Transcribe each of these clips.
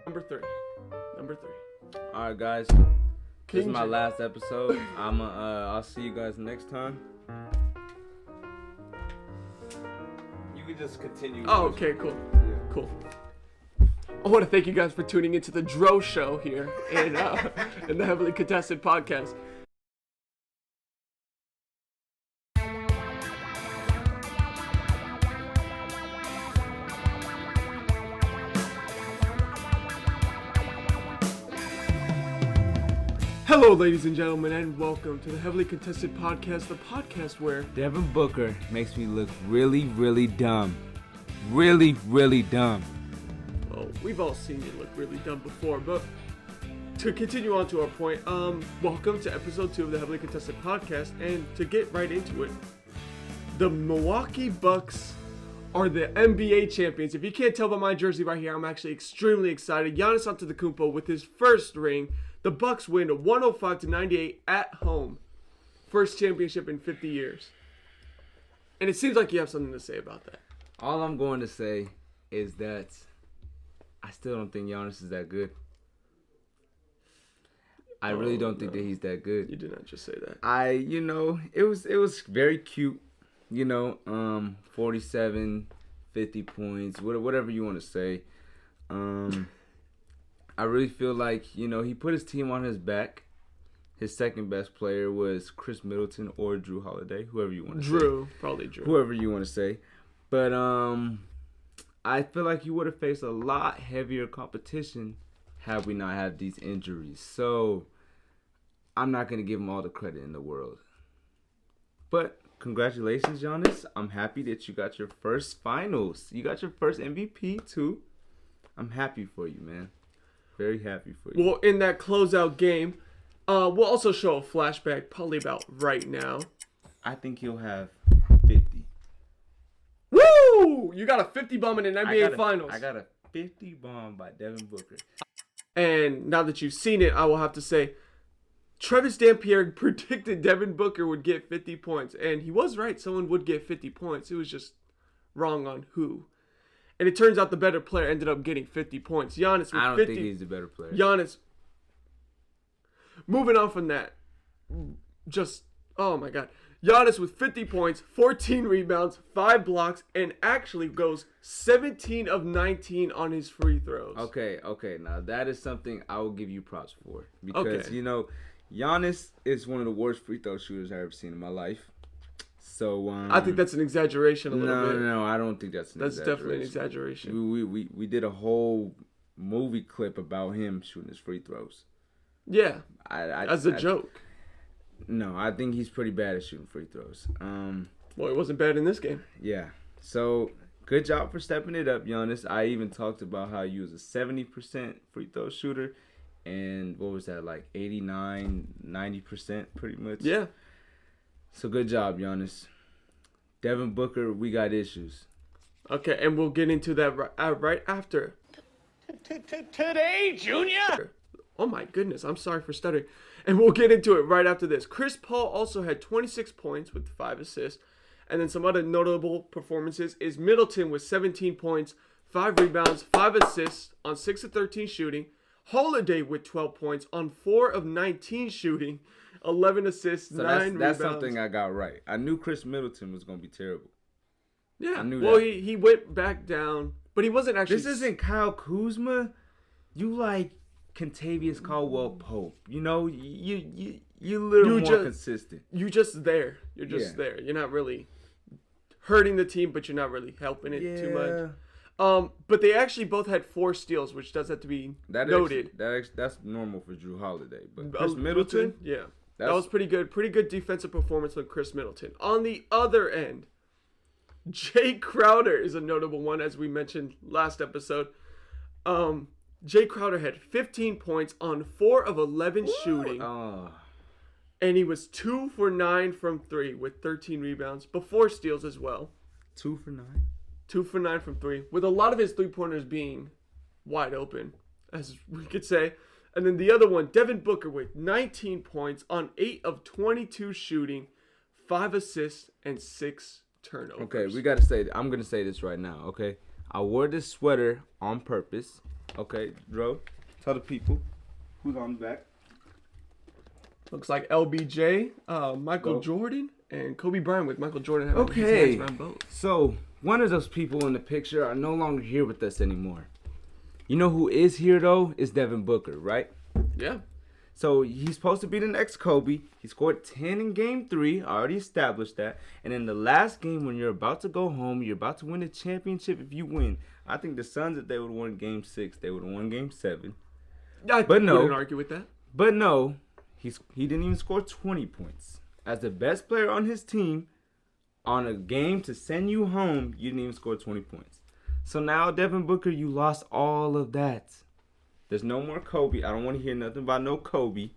Number three. All right, guys. This is my last episode. I'll see you guys next time. You can just continue. Oh, okay, cool. Yeah. Cool. I want to thank you guys for tuning into the Dro Show here in the Heavily Contested Podcast. Hello, ladies and gentlemen, and welcome to the Heavily Contested Podcast, the podcast where Devin Booker makes me look really, really dumb. Really, really dumb. Well, we've all seen you look really dumb before, but to continue on to our point, welcome to episode 2 of the Heavily Contested Podcast, and to get right into it, the Milwaukee Bucks are the NBA champions. If you can't tell by my jersey right here, I'm actually extremely excited. Giannis Antetokounmpo with his first ring. The Bucks win 105-98 at home. First championship in 50 years. And it seems like you have something to say about that. All I'm going to say is that I still don't think Giannis is that good. I really don't think that he's that good. You did not just say that. It was very cute. 47, 50 points, whatever you want to say. I really feel like, he put his team on his back. His second best player was Chris Middleton or Drew Holiday, whoever you want to say. Probably Drew. Whoever you want to say. But I feel like he would have faced a lot heavier competition had we not had these injuries. So I'm not going to give him all the credit in the world. But congratulations, Giannis. I'm happy that you got your first finals. You got your first MVP, too. I'm happy for you, man. Very happy for you. Well, in that closeout game, we'll also show a flashback probably about right now. I think he'll have 50. Woo! You got a 50 bomb in an NBA Finals. I got a 50 bomb by Devin Booker. And now that you've seen it, I will have to say, Travis Dampierre predicted Devin Booker would get 50 points. And he was right. Someone would get 50 points. It was just wrong on who. And it turns out the better player ended up getting 50 points. Giannis with 50. I don't think he's the better player. Giannis. Moving on from that. Oh my God. Giannis with 50 points, 14 rebounds, 5 blocks, and actually goes 17 of 19 on his free throws. Okay. Now, that is something I will give you props for. Because, Giannis is one of the worst free throw shooters I've ever seen in my life. So I think that's an exaggeration a little bit. No, I don't think that's an exaggeration. That's definitely an exaggeration. We did a whole movie clip about him shooting his free throws. Yeah, as a joke. No, I think he's pretty bad at shooting free throws. Well, he wasn't bad in this game. Yeah. So good job for stepping it up, Giannis. I even talked about how you was a 70% free throw shooter, and what was that, like 89, 90% pretty much? Yeah. So good job, Giannis. Devin Booker, we got issues. Okay, and we'll get into that right after. Today, Junior? Oh my goodness, I'm sorry for stuttering. And we'll get into it right after this. Chris Paul also had 26 points with 5 assists. And then some other notable performances is Middleton with 17 points, 5 rebounds, 5 assists on 6 of 13 shooting. Holiday with 12 points on 4 of 19 shooting. 11 assists, 9 rebounds. That's something I got right. I knew Chris Middleton was going to be terrible. Yeah. I knew that. Well, he went back down, but he wasn't actually... This isn't Kyle Kuzma. You like Kentavious Caldwell-Pope. You little more consistent. You're just there. You're just there. You're not really hurting the team, but you're not really helping it too much. But they actually both had 4 steals, which does have to be noted. That's normal for Drew Holiday. But Chris Middleton? Yeah. That was pretty good. Pretty good defensive performance from Chris Middleton. On the other end, Jay Crowder is a notable one, as we mentioned last episode. Jay Crowder had 15 points on 4 of 11 shooting. And he was 2 for 9 from 3 with 13 rebounds, but 4 steals as well. 2 for 9? 2 for 9 from 3, with a lot of his three-pointers being wide open, as we could say. And then the other one, Devin Booker with 19 points on 8 of 22 shooting, 5 assists, and 6 turnovers. Okay, we got to say, I'm going to say this right now, okay? I wore this sweater on purpose. Okay, Dro, tell the people who's on the back. Looks like LBJ, Michael Go. Jordan, and Kobe Bryant with Michael Jordan having his Okay, hands around both. so one of those people in the picture are no longer here with us anymore. You know who is here though? Is Devin Booker, right? Yeah. So he's supposed to be the next Kobe. He scored 10 in game 3. I already established that. And in the last game, when you're about to go home, you're about to win the championship if you win. I think the Suns, if they would have won game 6, they would have won game 7. I But no. wouldn't argue with that. But no, he didn't even score 20 points. As the best player on his team, on a game to send you home, you didn't even score 20 points. So now, Devin Booker, you lost all of that. There's no more Kobe. I don't want to hear nothing about no Kobe.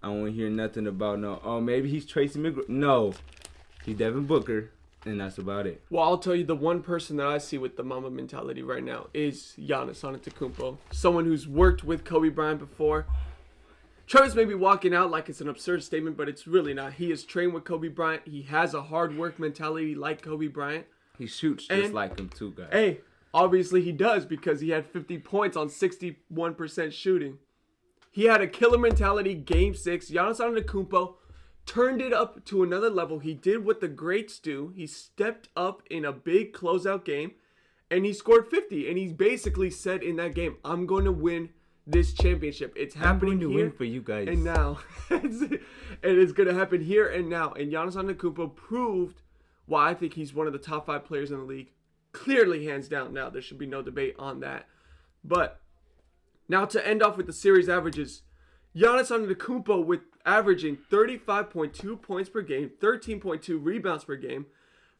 I don't want to hear nothing about maybe he's Tracy McGrady. No, he's Devin Booker, and that's about it. Well, I'll tell you, the one person that I see with the Mamba mentality right now is Giannis Antetokounmpo. Someone who's worked with Kobe Bryant before. Travis may be walking out like it's an absurd statement, but it's really not. He has trained with Kobe Bryant. He has a hard work mentality like Kobe Bryant. He shoots just like him too, guys. Hey, obviously he does because he had 50 points on 61% shooting. He had a killer mentality. Game 6, Giannis Antetokounmpo turned it up to another level. He did what the greats do. He stepped up in a big closeout game, and he scored 50. And he basically said in that game, I'm going to win this championship. It's happening to here win for you guys. and now. It is going to happen here and now. And Giannis Antetokounmpo proved why I think he's one of the top 5 players in the league. Clearly, hands down now. There should be no debate on that. But now to end off with the series averages, Giannis Antetokounmpo with averaging 35.2 points per game, 13.2 rebounds per game,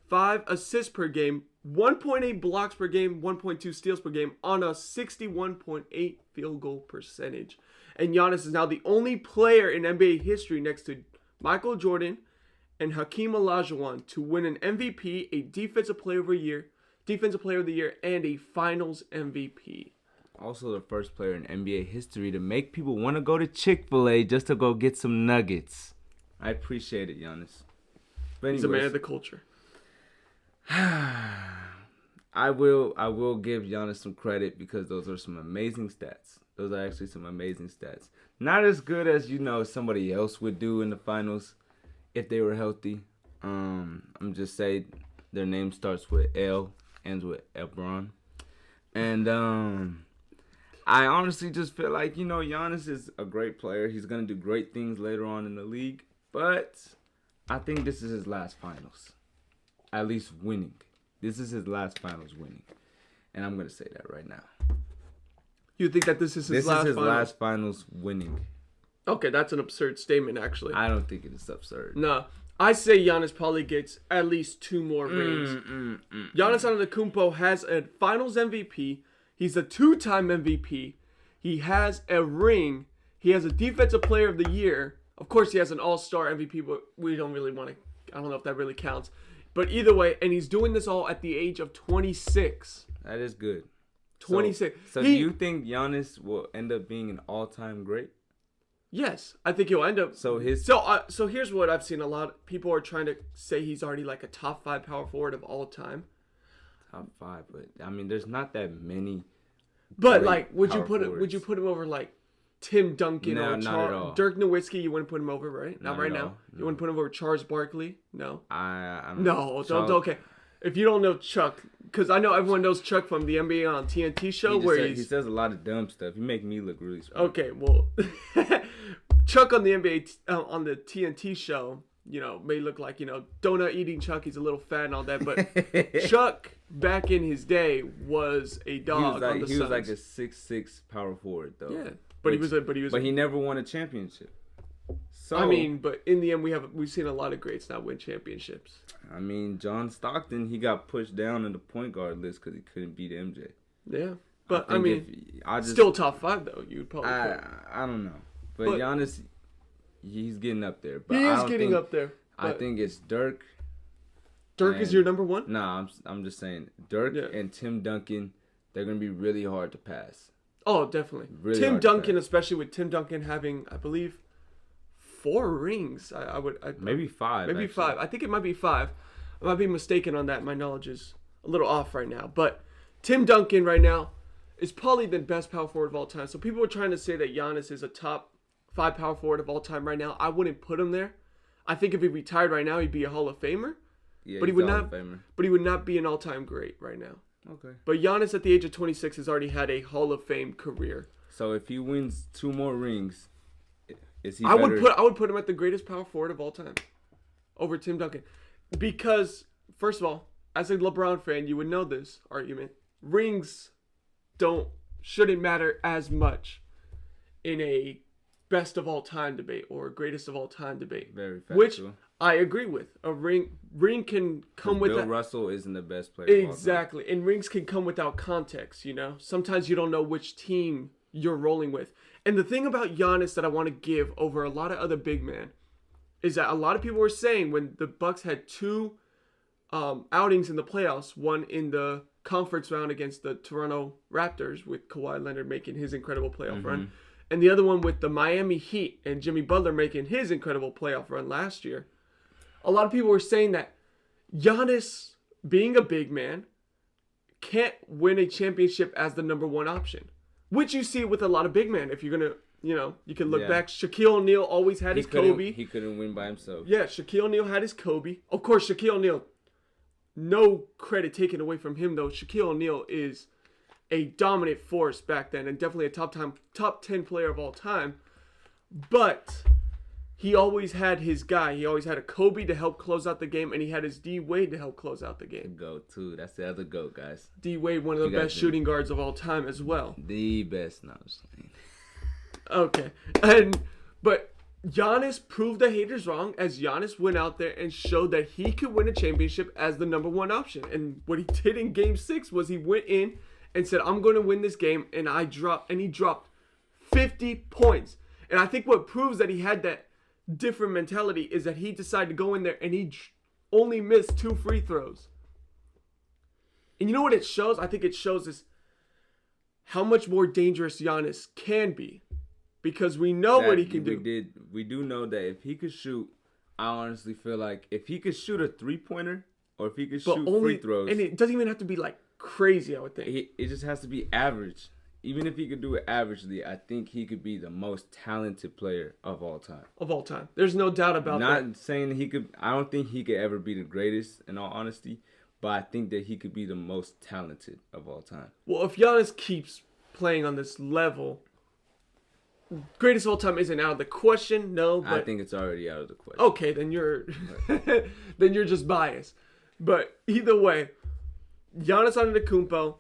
5 assists per game, 1.8 blocks per game, 1.2 steals per game on a 61.8 field goal percentage. And Giannis is now the only player in NBA history next to Michael Jordan and Hakeem Olajuwon to win an MVP, a Defensive Player of the Year, and a Finals MVP. Also the first player in NBA history to make people want to go to Chick-fil-A just to go get some nuggets. I appreciate it, Giannis. But He's a man of the culture. I will give Giannis some credit because those are some amazing stats. Those are actually some amazing stats. Not as good as, somebody else would do in the finals if they were healthy. I'm just saying their name starts with L, ends with Lebron. And I honestly just feel like, Giannis is a great player. He's going to do great things later on in the league. But I think this is his last finals. At least winning. This is his last finals winning. And I'm going to say that right now. You think that this is his last finals winning. Okay, that's an absurd statement, actually. I don't think it is absurd. No. I say Giannis probably gets at least 2 more rings. Giannis Antetokounmpo has a Finals MVP. He's a 2-time MVP. He has a ring. He has a Defensive Player of the Year. Of course, he has an All-Star MVP, but we don't really want to. I don't know if that really counts. But either way, and he's doing this all at the age of 26. That is good. 26. So do you think Giannis will end up being an all-time great? Yes, I think he'll end up. So here's what I've seen a lot. People are trying to say he's already like a top 5 power forward of all time. Top 5, but I mean, there's not that many. But like, would you put him over like Tim Duncan No, or not at all. Dirk Nowitzki? You wouldn't put him over, right? Not right now. No. You wouldn't put him over Charles Barkley? No. I don't No, don't. Okay. If you don't know Chuck, because I know everyone knows Chuck from the NBA on TNT show he says a lot of dumb stuff. He make me look really smart. Okay, well, Chuck on the NBA on the TNT show, may look like donut eating Chuck. He's a little fat and all that, but Chuck back in his day was a dog on the Suns. He was like a 6'6" power forward though. Yeah, but he never won a championship. So I mean, but in the end, we've seen a lot of greats not win championships. I mean, John Stockton, he got pushed down in the point guard list because he couldn't beat MJ. Yeah, but I mean, still top 5 though. You'd probably. I don't know, but Giannis, he's getting up there. But he is getting up there. I think it's Dirk. Dirk is your number 1? Nah, I'm just saying Dirk and Tim Duncan. They're gonna be really hard to pass. Oh, definitely. Really Tim Duncan, especially with Tim Duncan having, I believe, 4 rings. Maybe 5. Maybe actually. 5. I think it might be 5. I might be mistaken on that. My knowledge is a little off right now. But Tim Duncan right now is probably the best power forward of all time. So people are trying to say that Giannis is a top 5 power forward of all time right now. I wouldn't put him there. I think if he retired right now, he'd be a Hall of Famer. Yeah, but he would not. But he would not be an all-time great right now. Okay. But Giannis at the age of 26 has already had a Hall of Fame career. So if he wins 2 more rings, is he? I would put him at the greatest power forward of all time, over Tim Duncan, because first of all, as a LeBron fan, you would know this argument. Rings shouldn't matter as much in a best of all time debate or greatest of all time debate. Very factual. Which I agree with. A ring can come with Bill Russell isn't the best player. Exactly. And rings can come without context, you know? Sometimes you don't know which team you're rolling with. And the thing about Giannis that I want to give over a lot of other big men is that a lot of people were saying when the Bucks had 2 outings in the playoffs, one in the conference round against the Toronto Raptors with Kawhi Leonard making his incredible playoff run, and the other one with the Miami Heat and Jimmy Butler making his incredible playoff run last year. A lot of people were saying that Giannis, being a big man, can't win a championship as the number 1 option. Which you see with a lot of big men. If you're going to, you can look back. Shaquille O'Neal always had his Kobe. He couldn't win by himself. Yeah, Shaquille O'Neal had his Kobe. Of course, Shaquille O'Neal, no credit taken away from him, though. Shaquille O'Neal is a dominant force back then and definitely a top 10 player of all time. But he always had his guy. He always had a Kobe to help close out the game, and he had his D Wade to help close out the game. GOAT too. That's the other GOAT, guys. D Wade, one of the best shooting guards of all time as well. The best. No, I'm just saying. Okay, but Giannis proved the haters wrong as Giannis went out there and showed that he could win a championship as the number 1 option. And what he did in Game 6 was he went in and said, "I'm going to win this game," and he dropped 50 points. And I think what proves that he had that different mentality is that he decided to go in there and he only missed 2 free throws. And you know what it shows? I think it shows is how much more dangerous Giannis can be, because we know what he can do. We do know that if he could shoot, I honestly feel like if he could shoot a 3-pointer or if he could shoot free throws, and it doesn't even have to be like crazy, I would think. It just has to be average. Even if he could do it averagely, I think he could be the most talented player of all time. Of all time. There's no doubt about that. Not saying he could. I don't think he could ever be the greatest, in all honesty. But I think that he could be the most talented of all time. Well, if Giannis keeps playing on this level, greatest of all time isn't out of the question, no. But I think it's already out of the question. Okay, then you're then you're just biased. But either way, Giannis Antetokounmpo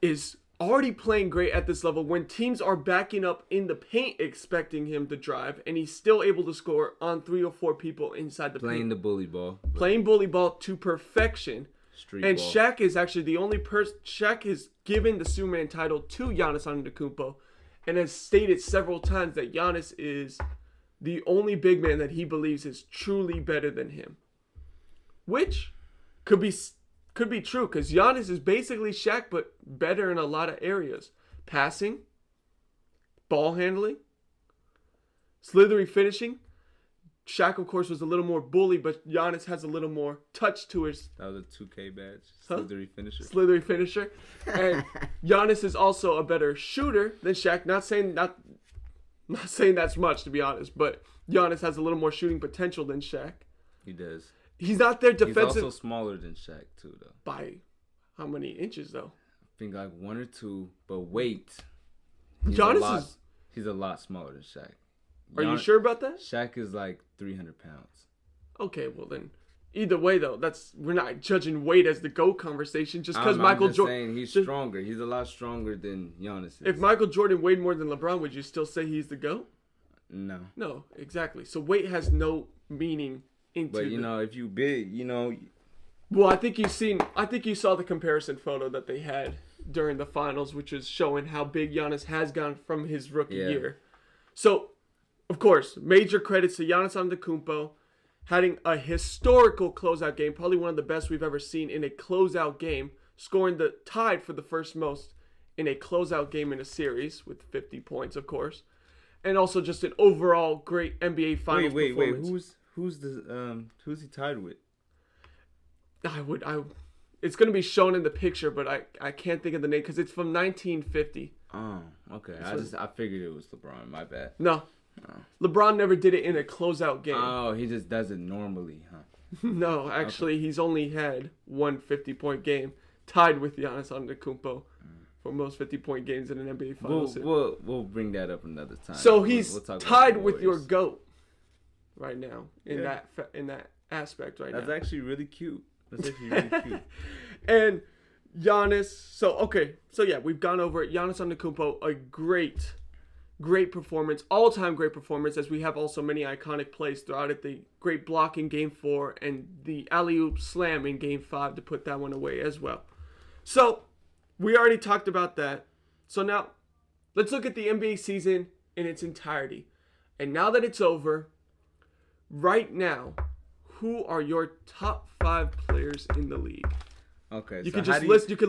is already playing great at this level when teams are backing up in the paint expecting him to drive, and he's still able to score on 3 or 4 people inside the paint. Playing the bully ball. Playing bully ball to perfection. Street and ball. Shaq is actually the only person. Shaq has given the Superman title to Giannis Antetokounmpo and has stated several times that Giannis is the only big man that he believes is truly better than him. Which could be true, because Giannis is basically Shaq, but better in a lot of areas. Passing, ball handling, slithery finishing. Shaq, of course, was a little more bully, but Giannis has a little more touch to his... That was a 2K badge. Slithery finisher. Slithery finisher. And Giannis is also a better shooter than Shaq. Not saying that's much, to be honest, but Giannis has a little more shooting potential than Shaq. He does. He's not there defensive. He's also smaller than Shaq, too, though. By how many inches, though? I think like 1 or 2, but weight. He's a lot smaller than Shaq. Are you sure about that? Shaq is like 300 pounds. Okay, well then, either way though, we're not judging weight as the GOAT conversation just because Michael Jordan. I'm just saying he's stronger. He's a lot stronger than Giannis is. If Michael Jordan weighed more than LeBron, would you still say he's the GOAT? No. No, exactly. So weight has no meaning into. But if you big, Well, I think you saw the comparison photo that they had during the finals, which is showing how big Giannis has gone from his rookie year. So. Of course, major credits to Giannis Antetokounmpo having a historical closeout game, probably one of the best we've ever seen in a closeout game, scoring the tied for the first most in a closeout game in a series with 50 points, of course, and also just an overall great NBA Finals performance. Wait, who's he tied with? It's going to be shown in the picture, but I can't think of the name because it's from 1950. Oh, okay. I figured it was LeBron. My bad. No. LeBron never did it in a closeout game. Oh, he just does it normally, huh? No, actually, he's only had one 50-point game, tied with Giannis Antetokounmpo for most 50-point games in an NBA Finals. We'll bring that up another time. So he's we'll tied with your GOAT right now in that aspect right now. That's actually really cute. And Giannis, we've gone over it. Giannis Antetokounmpo, a great performance, all-time great performance, as we have also many iconic plays throughout it. The great block in Game 4 and the alley-oop slam in Game 5 to put that one away as well. So, we already talked about that. So now, let's look at the NBA season in its entirety. And now that it's over, right now, who are your top 5 players in the league? Okay, you can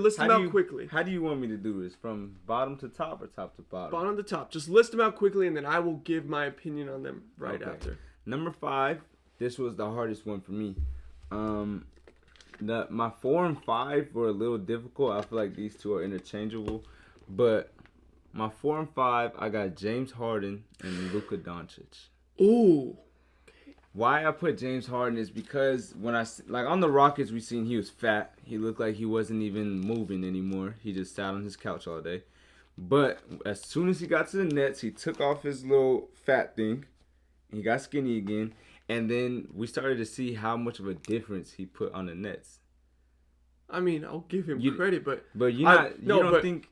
list them out quickly. How do you want me to do this? From bottom to top or top to bottom? Bottom to top. Just list them out quickly, and then I will give my opinion on them after. Number 5. This was the hardest one for me. My 4 and 5 were a little difficult. I feel like these two are interchangeable, but my 4 and 5, I got James Harden and Luka Doncic. Ooh. Why I put James Harden is because when on the Rockets, we seen he was fat. He looked like he wasn't even moving anymore. He just sat on his couch all day. But as soon as he got to the Nets, he took off his little fat thing. He got skinny again. And then we started to see how much of a difference he put on the Nets. I mean, I'll give him credit, but you don't think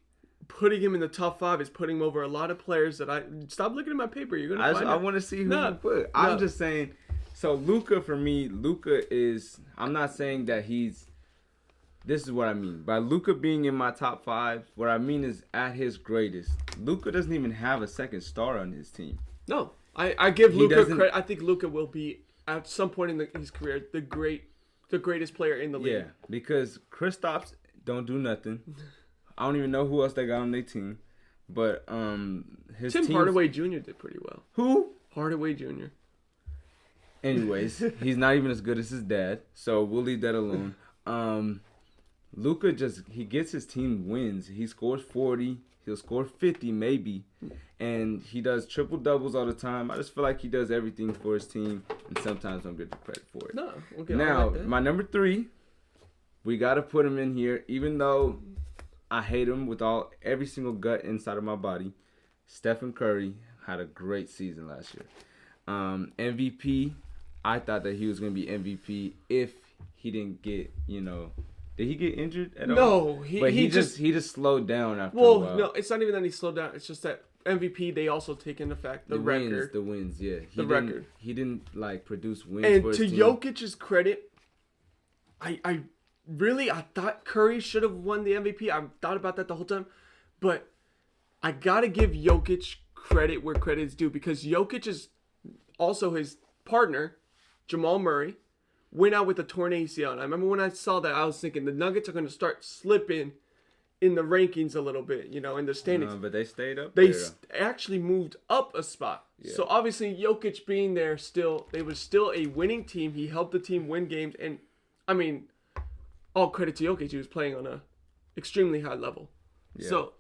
putting him in the top 5 is putting him over a lot of players that stop looking at my paper. You're gonna find I want to see who you put. I'm just saying. So Luka, for me, is. I'm not saying that he's. This is what I mean by Luka being in my top 5. What I mean is at his greatest. Luka doesn't even have a second star on his team. No, I give Luka credit. I think Luka will be at some point in his career the greatest player in the league. Yeah, because Kristaps don't do nothing. I don't even know who else they got on their team, but his Tim Hardaway Jr. did pretty well. Who? Hardaway Jr. Anyways, he's not even as good as his dad, so we'll leave that alone. Luka he gets his team wins. He scores 40. He'll score 50 maybe, and he does triple doubles all the time. I just feel like he does everything for his team, and sometimes don't get the credit for it. No, now my number 3, we gotta put him in here, even though I hate him with every single gut inside of my body. Stephen Curry had a great season last year. MVP. I thought that he was going to be MVP if he didn't get, did he get injured at all? No, he just slowed down after a while. Well, no, it's not even that he slowed down. It's just that MVP, they also take into fact the record. The wins, yeah. Record. He didn't, produce wins and for his team. team. And to Jokic's credit, I thought Curry should have won the MVP. I thought about that the whole time. But I got to give Jokic credit where credit is due, because Jokic is also his partner, Jamal Murray, went out with a torn ACL. And I remember when I saw that, I was thinking the Nuggets are going to start slipping in the rankings a little bit, in the standings. But they stayed up They there. actually moved up a spot. Yeah. So obviously Jokic being there they was still a winning team. He helped the team win games. And, I mean, all credit to Jokic. He was playing on a extremely high level. Yeah. So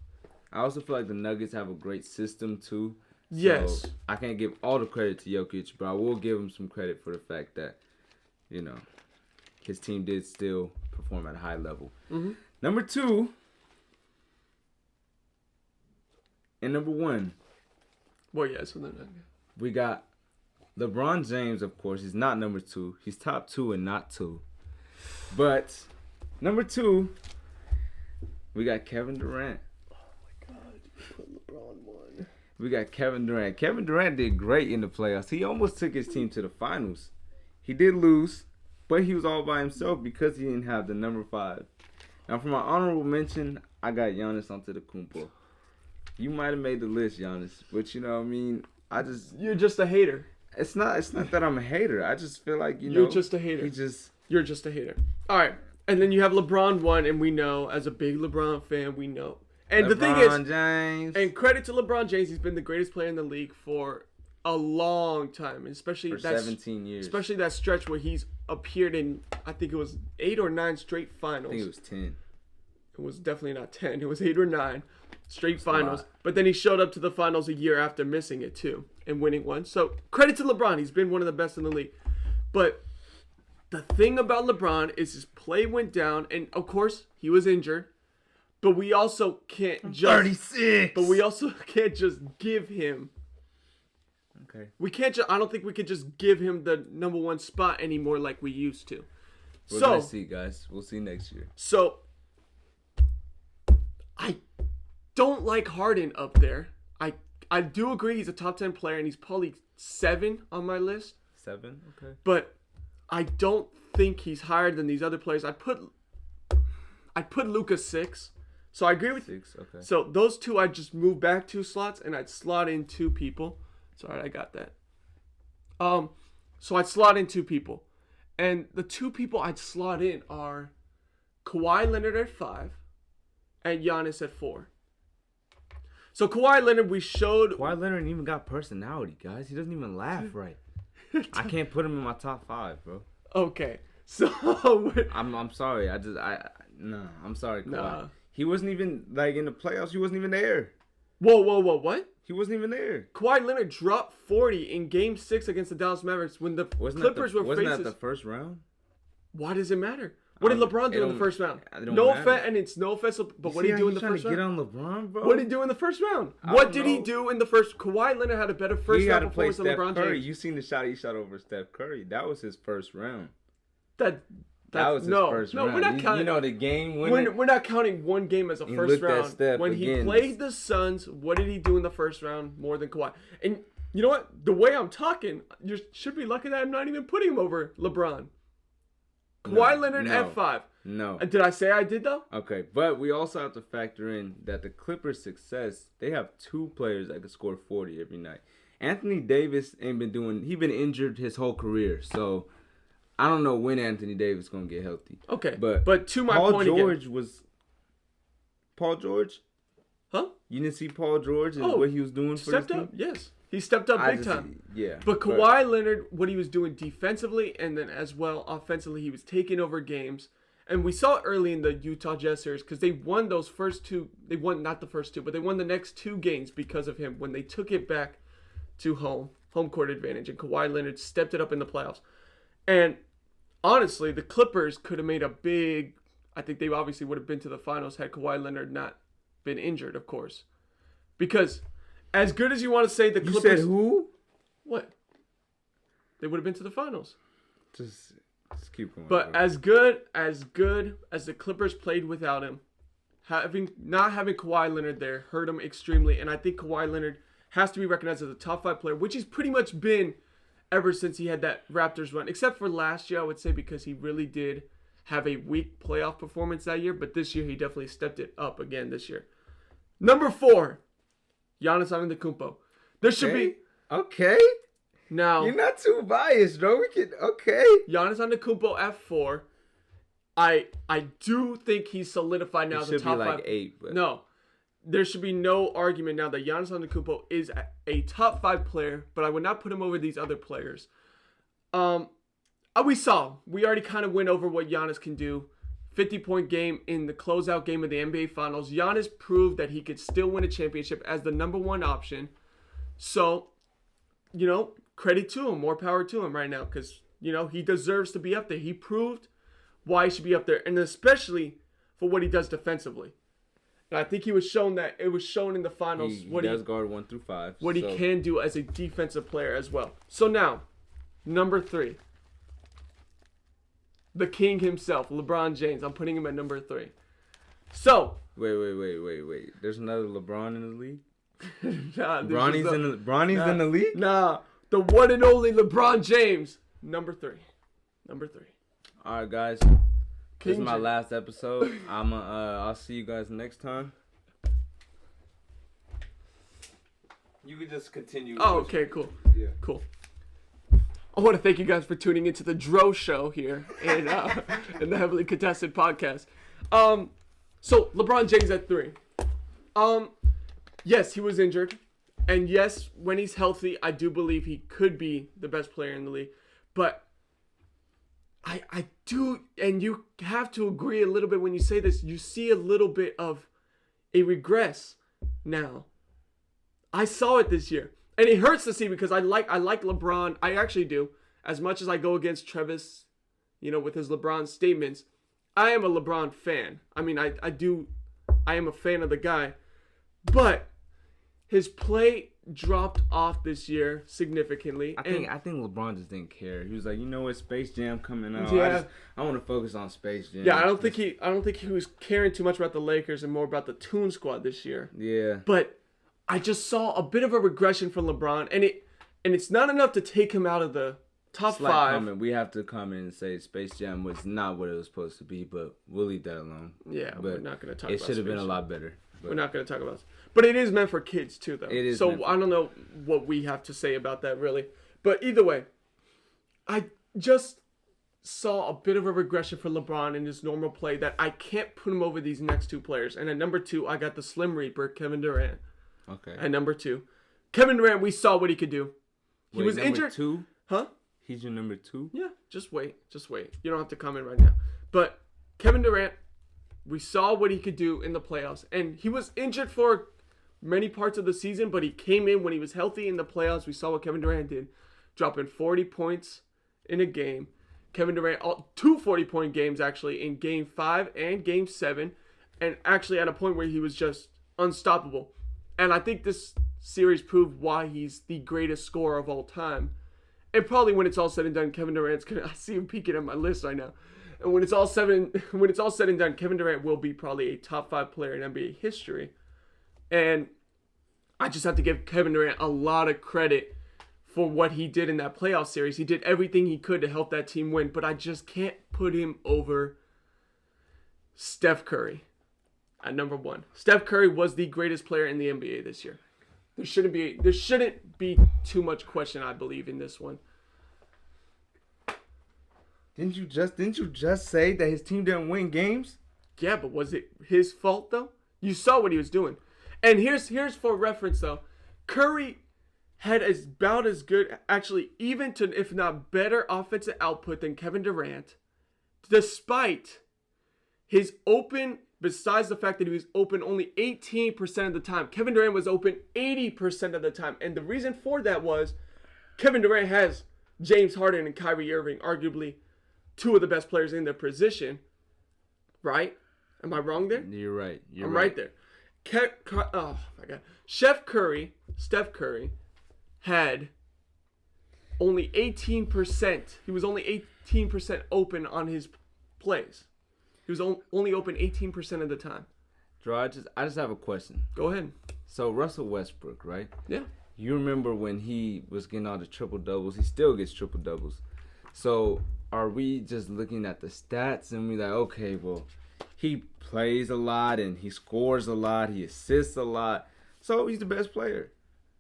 I also feel like the Nuggets have a great system, too. So yes. I can't give all the credit to Jokic, but I will give him some credit for the fact that, his team did still perform at a high level. Mm-hmm. Number 2 and number 1. Well, yes. We got LeBron James, of course. He's not number 2. He's top 2 and not 2. But number 2, we got Kevin Durant. Oh, my God. You put LeBron 1. We got Kevin Durant. Kevin Durant did great in the playoffs. He almost took his team to the finals. He did lose, but he was all by himself because he didn't have the number 5. Now, for my honorable mention, I got Giannis Antetokounmpo. You might have made the list, Giannis, but You're just a hater. It's not that I'm a hater. I just feel like you're just a hater. You're just a hater. All right, and then you have LeBron 1, and we know, as a big LeBron fan, we know. And the thing is, James. And credit to LeBron James, he's been the greatest player in the league for a long time, especially for 17 years. Especially that stretch where he's appeared in, I think it was 8 or 9 straight finals. I think it was 10. It was definitely not 10. It was 8 or 9 straight finals. But then he showed up to the finals a year after missing it too and winning one. So credit to LeBron. He's been one of the best in the league. But the thing about LeBron is his play went down, and of course he was injured. But we also can't just 36. But we also can't just give him. Okay. We can't just. I don't think we could just give him the number 1 spot anymore like we used to. We're gonna see, guys. We'll see next year. So I don't like Harden up there. I do agree he's a top 10 player, and he's probably 7 on my list. 7? Okay. But I don't think he's higher than these other players. I put Luka 6. So I agree with 6. Okay. So those two I'd just move back 2 slots, and I'd slot in 2 people. Sorry, I got that. So I'd slot in 2 people. And the 2 people I'd slot in are Kawhi Leonard at 5 and Giannis at 4. So Kawhi Leonard, Kawhi Leonard even got personality, guys. He doesn't even laugh right. I can't put him in my top 5, bro. Okay. So I'm sorry. I'm sorry, Kawhi. Nah. He wasn't even like in the playoffs. He wasn't even there. Whoa, what? He wasn't even there. Kawhi Leonard dropped 40 in Game 6 against the Dallas Mavericks when the Clippers were Wasn't faces. that the first round? Why does it matter? What did LeBron do in the first round? No offense, and it's no offense, but what did he do in the first round? Get on LeBron, bro. What did he do in the first round? What did he do in the first? Kawhi Leonard had a better first round performance than LeBron James. You seen the shot he shot over Steph Curry? That was his first round. That was his first round. No, we're not counting. You know the game winner. We're not counting one game as a first round. When he played the Suns, what did he do in the first round more than Kawhi? And you know what? The way I'm talking, you should be lucky that I'm not even putting him over LeBron. Kawhi Leonard at 5. No. Did I say I did though? Okay, but we also have to factor in that the Clippers' success, they have 2 players that can score 40 every night. Anthony Davis ain't been doing. He been injured his whole career, so I don't know when Anthony Davis gonna get healthy. Okay, but to my point again, Paul George. Huh? You didn't see Paul George and what he was doing for his team? Stepped up, yes. He stepped up big time. Yeah. But Kawhi Leonard, what he was doing defensively and then as well offensively, he was taking over games. And we saw it early in the Utah Jazz series because they won those first 2. They won not the first 2, but they won the next 2 games because of him when they took it back to home court advantage. And Kawhi Leonard stepped it up in the playoffs. And honestly, the Clippers could have made a big... I think they obviously would have been to the finals had Kawhi Leonard not been injured, of course. Because... as good as you want to say the Clippers... You said who? What? They would have been to the finals. Just keep going. But as good as the Clippers played without him, not having Kawhi Leonard there hurt him extremely. And I think Kawhi Leonard has to be recognized as a top 5 player, which he's pretty much been ever since he had that Raptors run. Except for last year, I would say, because he really did have a weak playoff performance that year. But this year, he definitely stepped it up again this year. Number 4. Giannis Antetokounmpo. There should be... Okay. Now... you're not too biased, bro. Okay. Giannis Antetokounmpo at 4. I do think he's solidified now as a top 5. It should be like 8. But... no. There should be no argument now that Giannis Antetokounmpo is a top 5 player, but I would not put him over these other players. We already kind of went over what Giannis can do. 50-point game in the closeout game of the NBA Finals. Giannis proved that he could still win a championship as the number 1 option. So, credit to him. More power to him right now because, he deserves to be up there. He proved why he should be up there, and especially for what he does defensively. And I think it was shown in the finals he does guard 1 through 5. What he can do as a defensive player as well. So now, number 3. The king himself, LeBron James. I'm putting him at number 3. So. Wait. There's another LeBron in the league? Nah, Bronny's in the league? Nah. The one and only LeBron James. Number 3. All right, guys. This is my last episode. I'll see you guys next time. You can just continue. Oh, okay, cool. Yeah. Cool. I want to thank you guys for tuning into the Dro Show here in the Heavily Contested podcast. So LeBron James at 3. Yes, he was injured, And yes, when he's healthy, I do believe he could be the best player in the league. But I do, and you have to agree a little bit when you say this, you see a little bit of a regress now. I saw it this year. And it hurts to see because I like LeBron. I actually do. As much as I go against Travis, with his LeBron statements, I am a LeBron fan. I mean, I am a fan of the guy. But his play dropped off this year significantly. I think LeBron just didn't care. He was like, you know what, Space Jam coming out. Yeah. I want to focus on Space Jam. Yeah, I don't think he was caring too much about the Lakers and more about the Toon Squad this year. Yeah. But I just saw a bit of a regression from LeBron, and it's not enough to take him out of the top five. Comment. We have to come in and say Space Jam was not what it was supposed to be, but we'll leave that alone. Yeah, but we're not going to talk about it. It should have been a lot better. But we're not going to talk about it. But it is meant for kids, too, though. It is. So I don't know what we have to say about that, really. But either way, I just saw a bit of a regression for LeBron in his normal play that I can't put him over these next two players. And at number 2, I got the Slim Reaper, Kevin Durant. Okay. At number 2. Kevin Durant, we saw what he could do. He was number injured. 2? Huh? He's your number 2? Yeah, just wait. You don't have to comment right now. But Kevin Durant, we saw what he could do in the playoffs. And he was injured for many parts of the season, but he came in when he was healthy in the playoffs. We saw what Kevin Durant did, dropping 40 points in a game. Kevin Durant, 2 40-point games actually in Game 5 and Game 7, and actually at a point where he was just unstoppable. And I think this series proved why he's the greatest scorer of all time. And probably when it's all said and done, Kevin Durant's gonna. I see him peeking at my list right now. And when it's all said and done, Kevin Durant will be probably a top 5 player in NBA history. And I just have to give Kevin Durant a lot of credit for what he did in that playoff series. He did everything he could to help that team win, but I just can't put him over Steph Curry at number 1. Steph Curry was the greatest player in the NBA this year. There shouldn't be too much question, I believe, in this one. Didn't you just say that his team didn't win games? Yeah, but was it his fault though? You saw what he was doing. And here's for reference though. Curry had about as good, actually even to if not better offensive output than Kevin Durant, despite his open, besides the fact that he was open only 18% of the time. Kevin Durant was open 80% of the time. And the reason for that was Kevin Durant has James Harden and Kyrie Irving, arguably 2 of the best players in their position. Right? Am I wrong there? You're right. I'm right there. Oh my God. Steph Curry had only 18%. He was only 18% open on his plays. He was only open 18% of the time. Drew, I just have a question. Go ahead. So Russell Westbrook, right? Yeah. You remember when he was getting all the triple doubles? He still gets triple doubles. So are we just looking at the stats and we like, okay, well, he plays a lot and he scores a lot, he assists a lot, so he's the best player?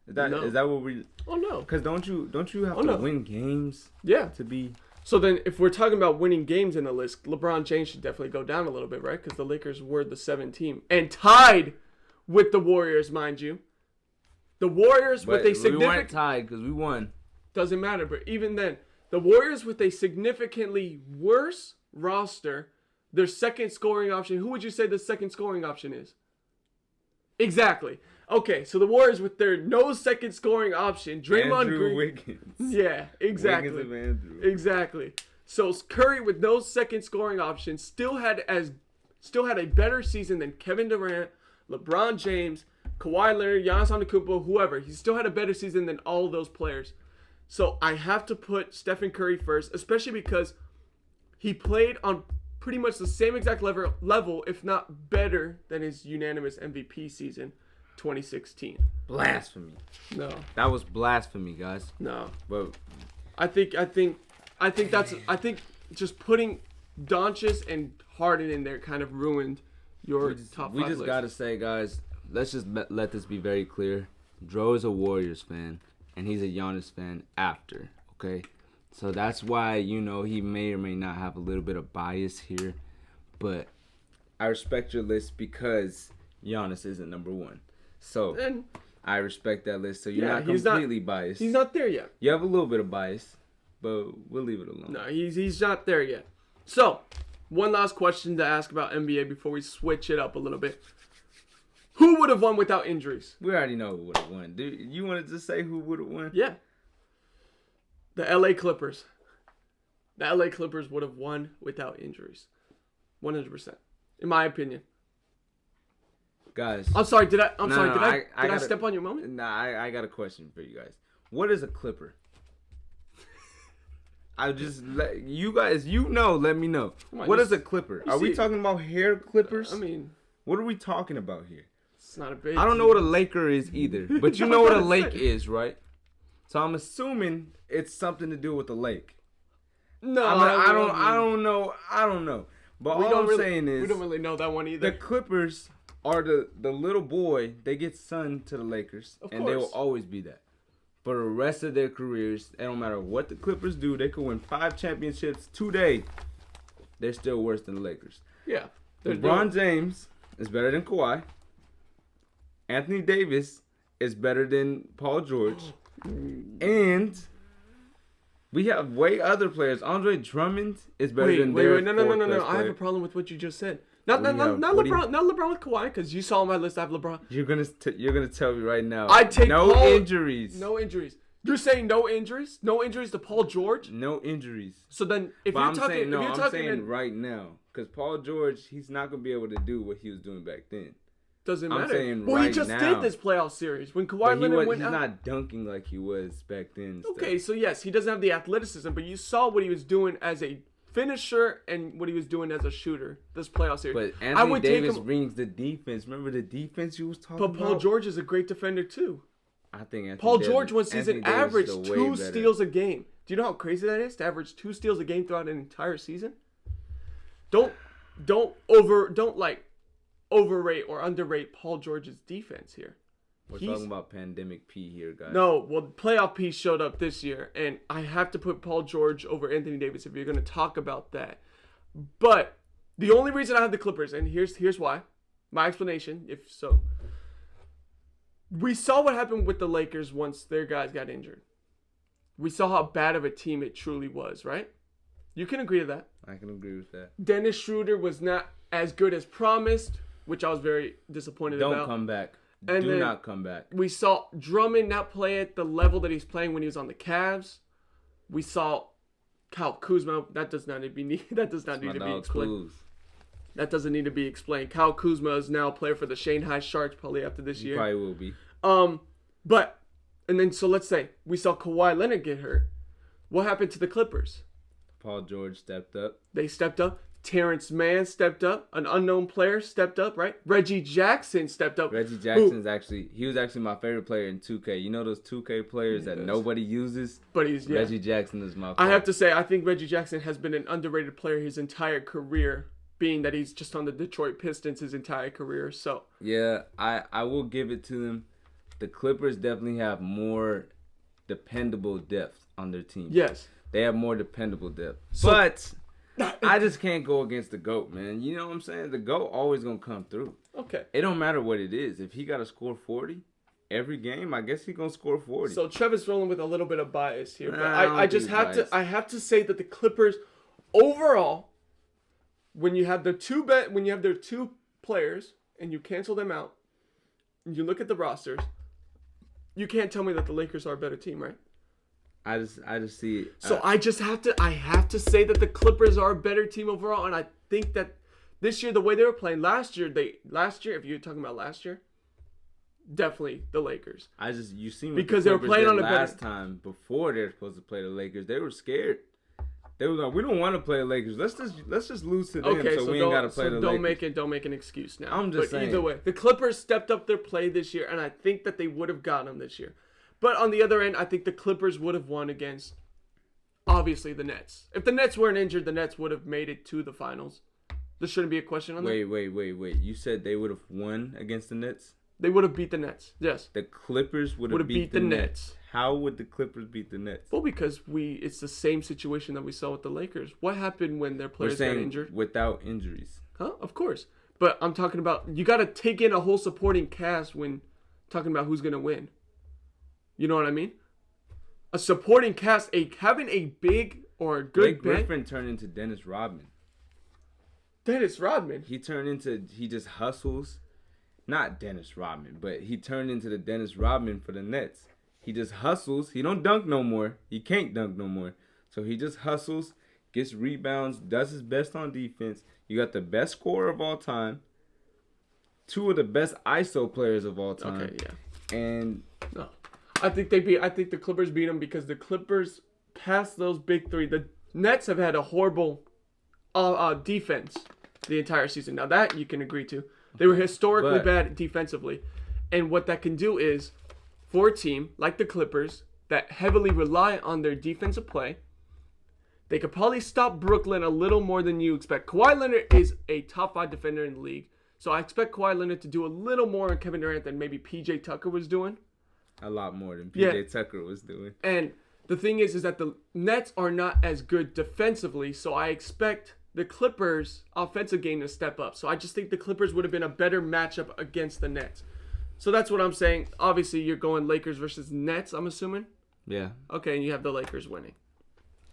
Is that what we? Oh no. Because don't you have to win games? Yeah. To be. So then, if we're talking about winning games in the list, LeBron James should definitely go down a little bit, right? Because the Lakers were the 7th team and tied with the Warriors, mind you. The Warriors with a significant. We weren't tied because we won. Doesn't matter, but even then, the Warriors with a significantly worse roster, their second scoring option. Who would you say the second scoring option is? Exactly. Okay, so the Warriors with their no second scoring option, Draymond Green. Wiggins. Yeah, exactly. Wiggins and Andrew. Exactly. So Curry with no second scoring option still had a better season than Kevin Durant, LeBron James, Kawhi Leonard, Giannis Antetokounmpo, whoever. He still had a better season than all of those players. So I have to put Stephen Curry first, especially because he played on pretty much the same exact level, if not better, than his unanimous MVP season, 2016. Blasphemy. No. That was blasphemy, guys. No. But I think just putting Doncic and Harden in there kind of ruined your top 5 We just list. gotta say, guys, let's just let this be very clear. Dro is a Warriors fan, and he's a Giannis fan after, okay? So that's why, he may or may not have a little bit of bias here. But I respect your list because Giannis isn't number 1. So And I respect that list. So you're Yeah, not completely biased. He's not there yet. You have a little bit of bias, but we'll leave it alone. No, he's not there yet. So, one last question to ask about NBA before we switch it up a little bit. Who would have won without injuries? We already know who would have won. Dude, you wanted to say who would have won? Yeah. The LA Clippers. The LA Clippers would have won without injuries. 100%. In my opinion. Guys. I'm sorry, did I step on your moment? Nah, I got a question for you guys. What is a Clipper? I just let you guys, let me know. What is a Clipper? Are we talking about hair clippers? I mean, what are we talking about here? It's not a big. I don't know what a Laker is either, but you know what a lake is, right? So I'm assuming it's something to do with the lake. No, I don't know. But all I'm saying is we don't really know that one either. The Clippers are the little boy. They get son to the Lakers, and they will always be that. For the rest of their careers, it don't matter what the Clippers do. They could win 5 championships today. They're still worse than the Lakers. Yeah. LeBron James is better than Kawhi. Anthony Davis is better than Paul George. And we have way other players. Andre Drummond is better than their No. I have a problem with what you just said. Not LeBron with Kawhi, because you saw on my list I have LeBron. You're gonna tell me right now. I take injuries. No injuries. You're saying no injuries? No injuries to Paul George? No injuries. So then, I'm saying right now, because Paul George, he's not gonna be able to do what he was doing back then. Doesn't matter. I'm saying he just did this playoff series when Kawhi Leonard went out. He's not dunking like he was back then. Okay, so yes, he doesn't have the athleticism, but you saw what he was doing as a finisher and what he was doing as a shooter this playoff series. But Anthony Davis brings the defense. Remember the defense you was talking about? But Paul George is a great defender too. I think Paul George one season averaged 2 steals a game. Do you know how crazy that is to average 2 steals a game throughout an entire season? Don't overrate or underrate Paul George's defense here. We're talking about pandemic P here, guys. No, well, playoff P showed up this year, and I have to put Paul George over Anthony Davis if you're going to talk about that. But the only reason I have the Clippers, and here's why, my explanation, if so. We saw what happened with the Lakers once their guys got injured. We saw how bad of a team it truly was, right? You can agree to that. I can agree with that. Dennis Schroeder was not as good as promised, which I was very disappointed about. Don't come back. Do not come back. We saw Drummond not play at the level that he's playing when he was on the Cavs. We saw Kyle Kuzma. That does not need to be explained. That doesn't need to be explained. Kyle Kuzma is now a player for the Shanghai Sharks probably after this year. Probably will be. So let's say we saw Kawhi Leonard get hurt. What happened to the Clippers? Paul George stepped up. They stepped up. Terrence Mann stepped up. An unknown player stepped up, right? Reggie Jackson stepped up. Reggie Jackson was actually my favorite player in 2K. You know those 2K players that nobody uses? But Reggie Jackson is my player. I have to say, I think Reggie Jackson has been an underrated player his entire career, being that he's just on the Detroit Pistons his entire career. So yeah, I will give it to them. The Clippers definitely have more dependable depth on their team. Yes. They have more dependable depth. But I just can't go against the GOAT, man. You know what I'm saying? The GOAT always going to come through. Okay. It don't matter what it is. If he got to score 40 every game, I guess he's going to score 40. So Trevor's rolling with a little bit of bias here. But I have to say that the Clippers, overall, when you have their two players and you cancel them out, and you look at the rosters, you can't tell me that the Lakers are a better team, right? I just see it. So I have to say that the Clippers are a better team overall, and I think that this year the way they were playing last year, if you're talking about last year, definitely the Lakers. You seen because they were playing on the last time before they were supposed to play the Lakers. They were scared. They were like, we don't want to play the Lakers. Let's just lose to them, so we ain't got to play the Lakers. Don't make an excuse now. I'm just saying. Either way, the Clippers stepped up their play this year, and I think that they would have gotten them this year. But on the other end, I think the Clippers would have won against, obviously, the Nets. If the Nets weren't injured, the Nets would have made it to the finals. There shouldn't be a question on that. Wait. You said they would have won against the Nets? They would have beat the Nets, yes. The Clippers would have beat the Nets. How would the Clippers beat the Nets? Well, because it's the same situation that we saw with the Lakers. What happened when their players got injured? Without injuries. Huh? Of course. But I'm talking about, you got to take in a whole supporting cast when talking about who's going to win. You know what I mean? A supporting cast, having a big or a good Blake Griffin turned into Dennis Rodman. Dennis Rodman? He just hustles. Not Dennis Rodman, but he turned into the Dennis Rodman for the Nets. He just hustles. He don't dunk no more. He can't dunk no more. So he just hustles, gets rebounds, does his best on defense. You got the best scorer of all time. 2 of the best ISO players of all time. Okay, yeah. And no. I think the Clippers beat them because the Clippers past those big 3. The Nets have had a horrible defense the entire season. Now that you can agree to. They were historically bad defensively. And what that can do is, for a team like the Clippers that heavily rely on their defensive play, they could probably stop Brooklyn a little more than you expect. Kawhi Leonard is a top 5 defender in the league. So I expect Kawhi Leonard to do a little more on Kevin Durant than maybe P.J. Tucker was doing. A lot more than P.J. Tucker was doing. And the thing is that the Nets are not as good defensively, so I expect the Clippers' offensive game to step up. So I just think the Clippers would have been a better matchup against the Nets. So that's what I'm saying. Obviously, you're going Lakers versus Nets, I'm assuming? Yeah. Okay, and you have the Lakers winning.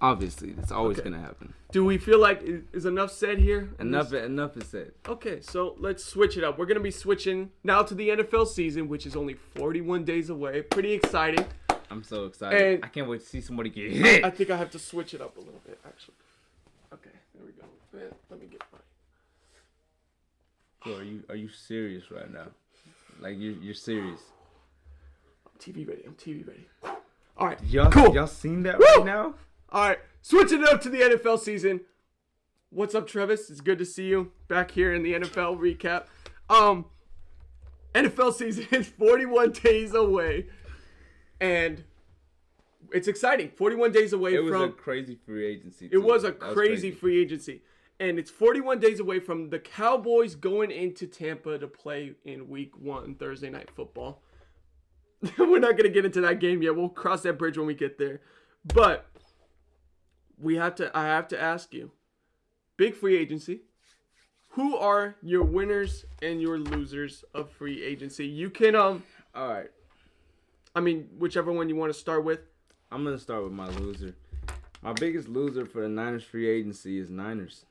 Obviously, it's always going to happen. Do we feel like is enough said here? Enough is said. Okay, so let's switch it up. We're going to be switching now to the NFL season, which is only 41 days away. Pretty exciting. I'm so excited. And I can't wait to see somebody get hit. I think I have to switch it up a little bit, actually. Okay, there we go. Let me get mine. Bro, are you serious right now? Like you're serious? I'm TV ready. All right, Y'all seen that right now? All right, switching it up to the NFL season. What's up, Travis? It's good to see you back here in the NFL recap. NFL season is 41 days away, and it's exciting. 41 days away from... It was a crazy free agency. It was a crazy free agency. And it's 41 days away from the Cowboys going into Tampa to play in Week 1, Thursday Night Football. We're not going to get into that game yet. We'll cross that bridge when we get there. But I have to ask you, big free agency, who are your winners and your losers of free agency? You can, all right. I mean, whichever one you want to start with. I'm going to start with my loser. My biggest loser for the Niners free agency is Niners.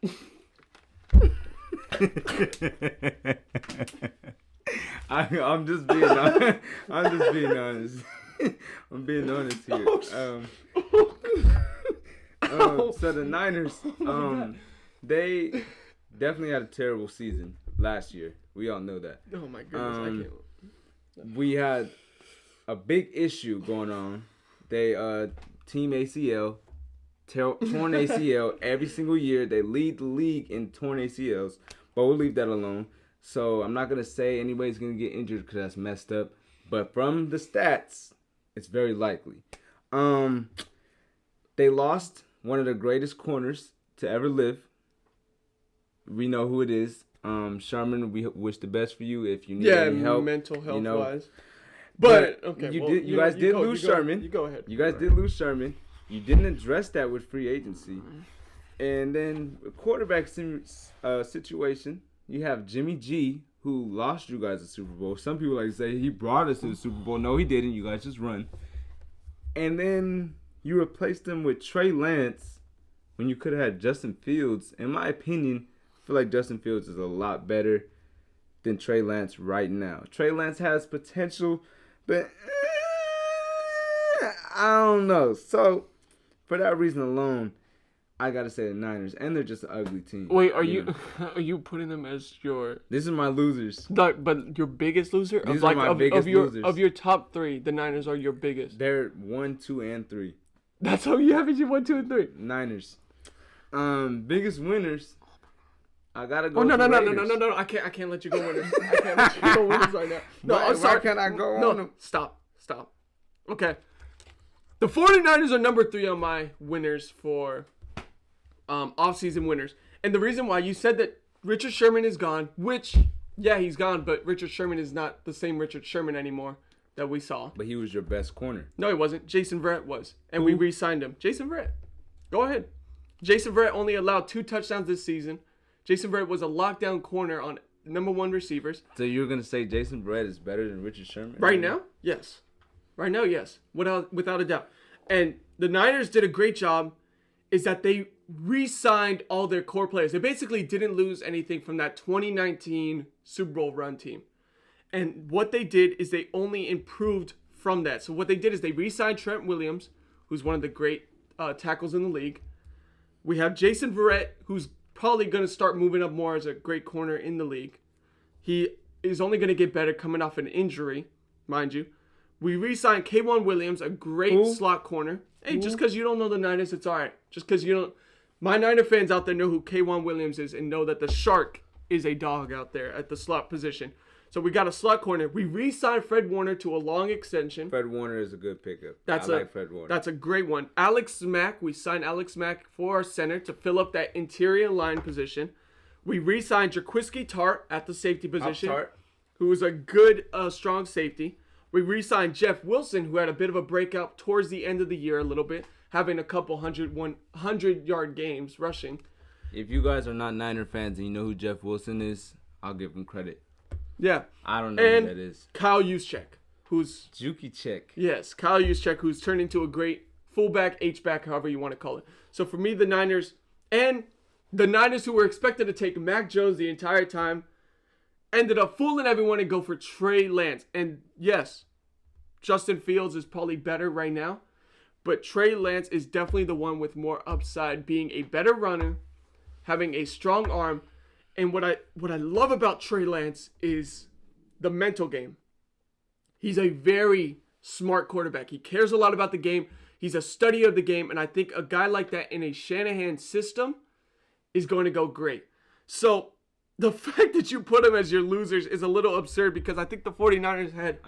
I'm just being honest. I'm being honest here. So the Niners, they definitely had a terrible season last year. We all know that. Oh my goodness, I can't. We had a big issue going on. They team ACL, torn ACL every single year. They lead the league in torn ACLs, but we'll leave that alone. So I'm not gonna say anybody's gonna get injured because that's messed up. But from the stats, it's very likely. They lost one of the greatest corners to ever live. We know who it is. Sherman, we wish the best for you if you need any help. Mental health wise. But okay, you guys did lose Sherman. You go ahead. You guys did lose Sherman. You didn't address that with free agency. And then quarterback situation, you have Jimmy G, who lost you guys the Super Bowl. Some people like to say he brought us to the Super Bowl. No, he didn't. You guys just run. And then you replaced him with Trey Lance when you could have had Justin Fields. In my opinion, I feel like Justin Fields is a lot better than Trey Lance right now. Trey Lance has potential, but I don't know. So, for that reason alone, I gotta say the Niners, and they're just an ugly team. Wait, are you putting them as your? This is my losers. But your biggest loser? These are my biggest losers. Of your top 3, the Niners are your biggest. They're 1, 2, and 3. That's how you have it. You 1, 2, and 3. Niners. Biggest winners. I gotta go. Oh no! I can't let you go winners. I can't let you go winners right now. No, I'm sorry. Why can't I go on them? Stop. Okay. The 49ers are number 3 on my winners for off-season winners. And the reason why you said that Richard Sherman is gone, which, yeah, he's gone, but Richard Sherman is not the same Richard Sherman anymore that we saw. But he was your best corner. No, he wasn't. Jason Verrett was. And we re-signed him. Jason Verrett. Go ahead. Jason Verrett only allowed 2 touchdowns this season. Jason Verrett was a lockdown corner on number one receivers. So you're going to say Jason Barrett is better than Richard Sherman? Right now, yes. Right now, yes. Without a doubt. And the Niners did a great job is that they re-signed all their core players. They basically didn't lose anything from that 2019 Super Bowl run team. And what they did is they only improved from that. So what they did is they re-signed Trent Williams, who's one of the great tackles in the league. We have Jason Verrett, who's probably going to start moving up more as a great corner in the league. He is only going to get better coming off an injury, mind you. We re-signed K'Wan Williams, a great slot corner. Hey, just because you don't know the Niners, it's all right. Just because you don't... My Niner fans out there know who K'Wan Williams is and know that the Shark is a dog out there at the slot position. So we got a slot corner. We re-signed Fred Warner to a long extension. Fred Warner is a good pickup. I like Fred Warner. That's a great one. Alex Mack, we signed Alex Mack for our center to fill up that interior line position. We re-signed Jaquiski Tart at the safety position, who is a good, strong safety. We re-signed Jeff Wilson, who had a bit of a breakout towards the end of the year a little bit, having a couple 100-yard games rushing. If you guys are not Niner fans and you know who Jeff Wilson is, I'll give him credit. Yeah. I don't know who that is. Kyle Juszczyk, who's... Juszczyk. Yes, Kyle Juszczyk, who's turned into a great fullback, H-back, however you want to call it. So for me, the Niners who were expected to take Mac Jones the entire time ended up fooling everyone and go for Trey Lance. And yes, Justin Fields is probably better right now, but Trey Lance is definitely the one with more upside, being a better runner, having a strong arm. And what I love about Trey Lance is the mental game. He's a very smart quarterback. He cares a lot about the game. He's a study of the game. And I think a guy like that in a Shanahan system is going to go great. So the fact that you put him as your losers is a little absurd because I think the 49ers had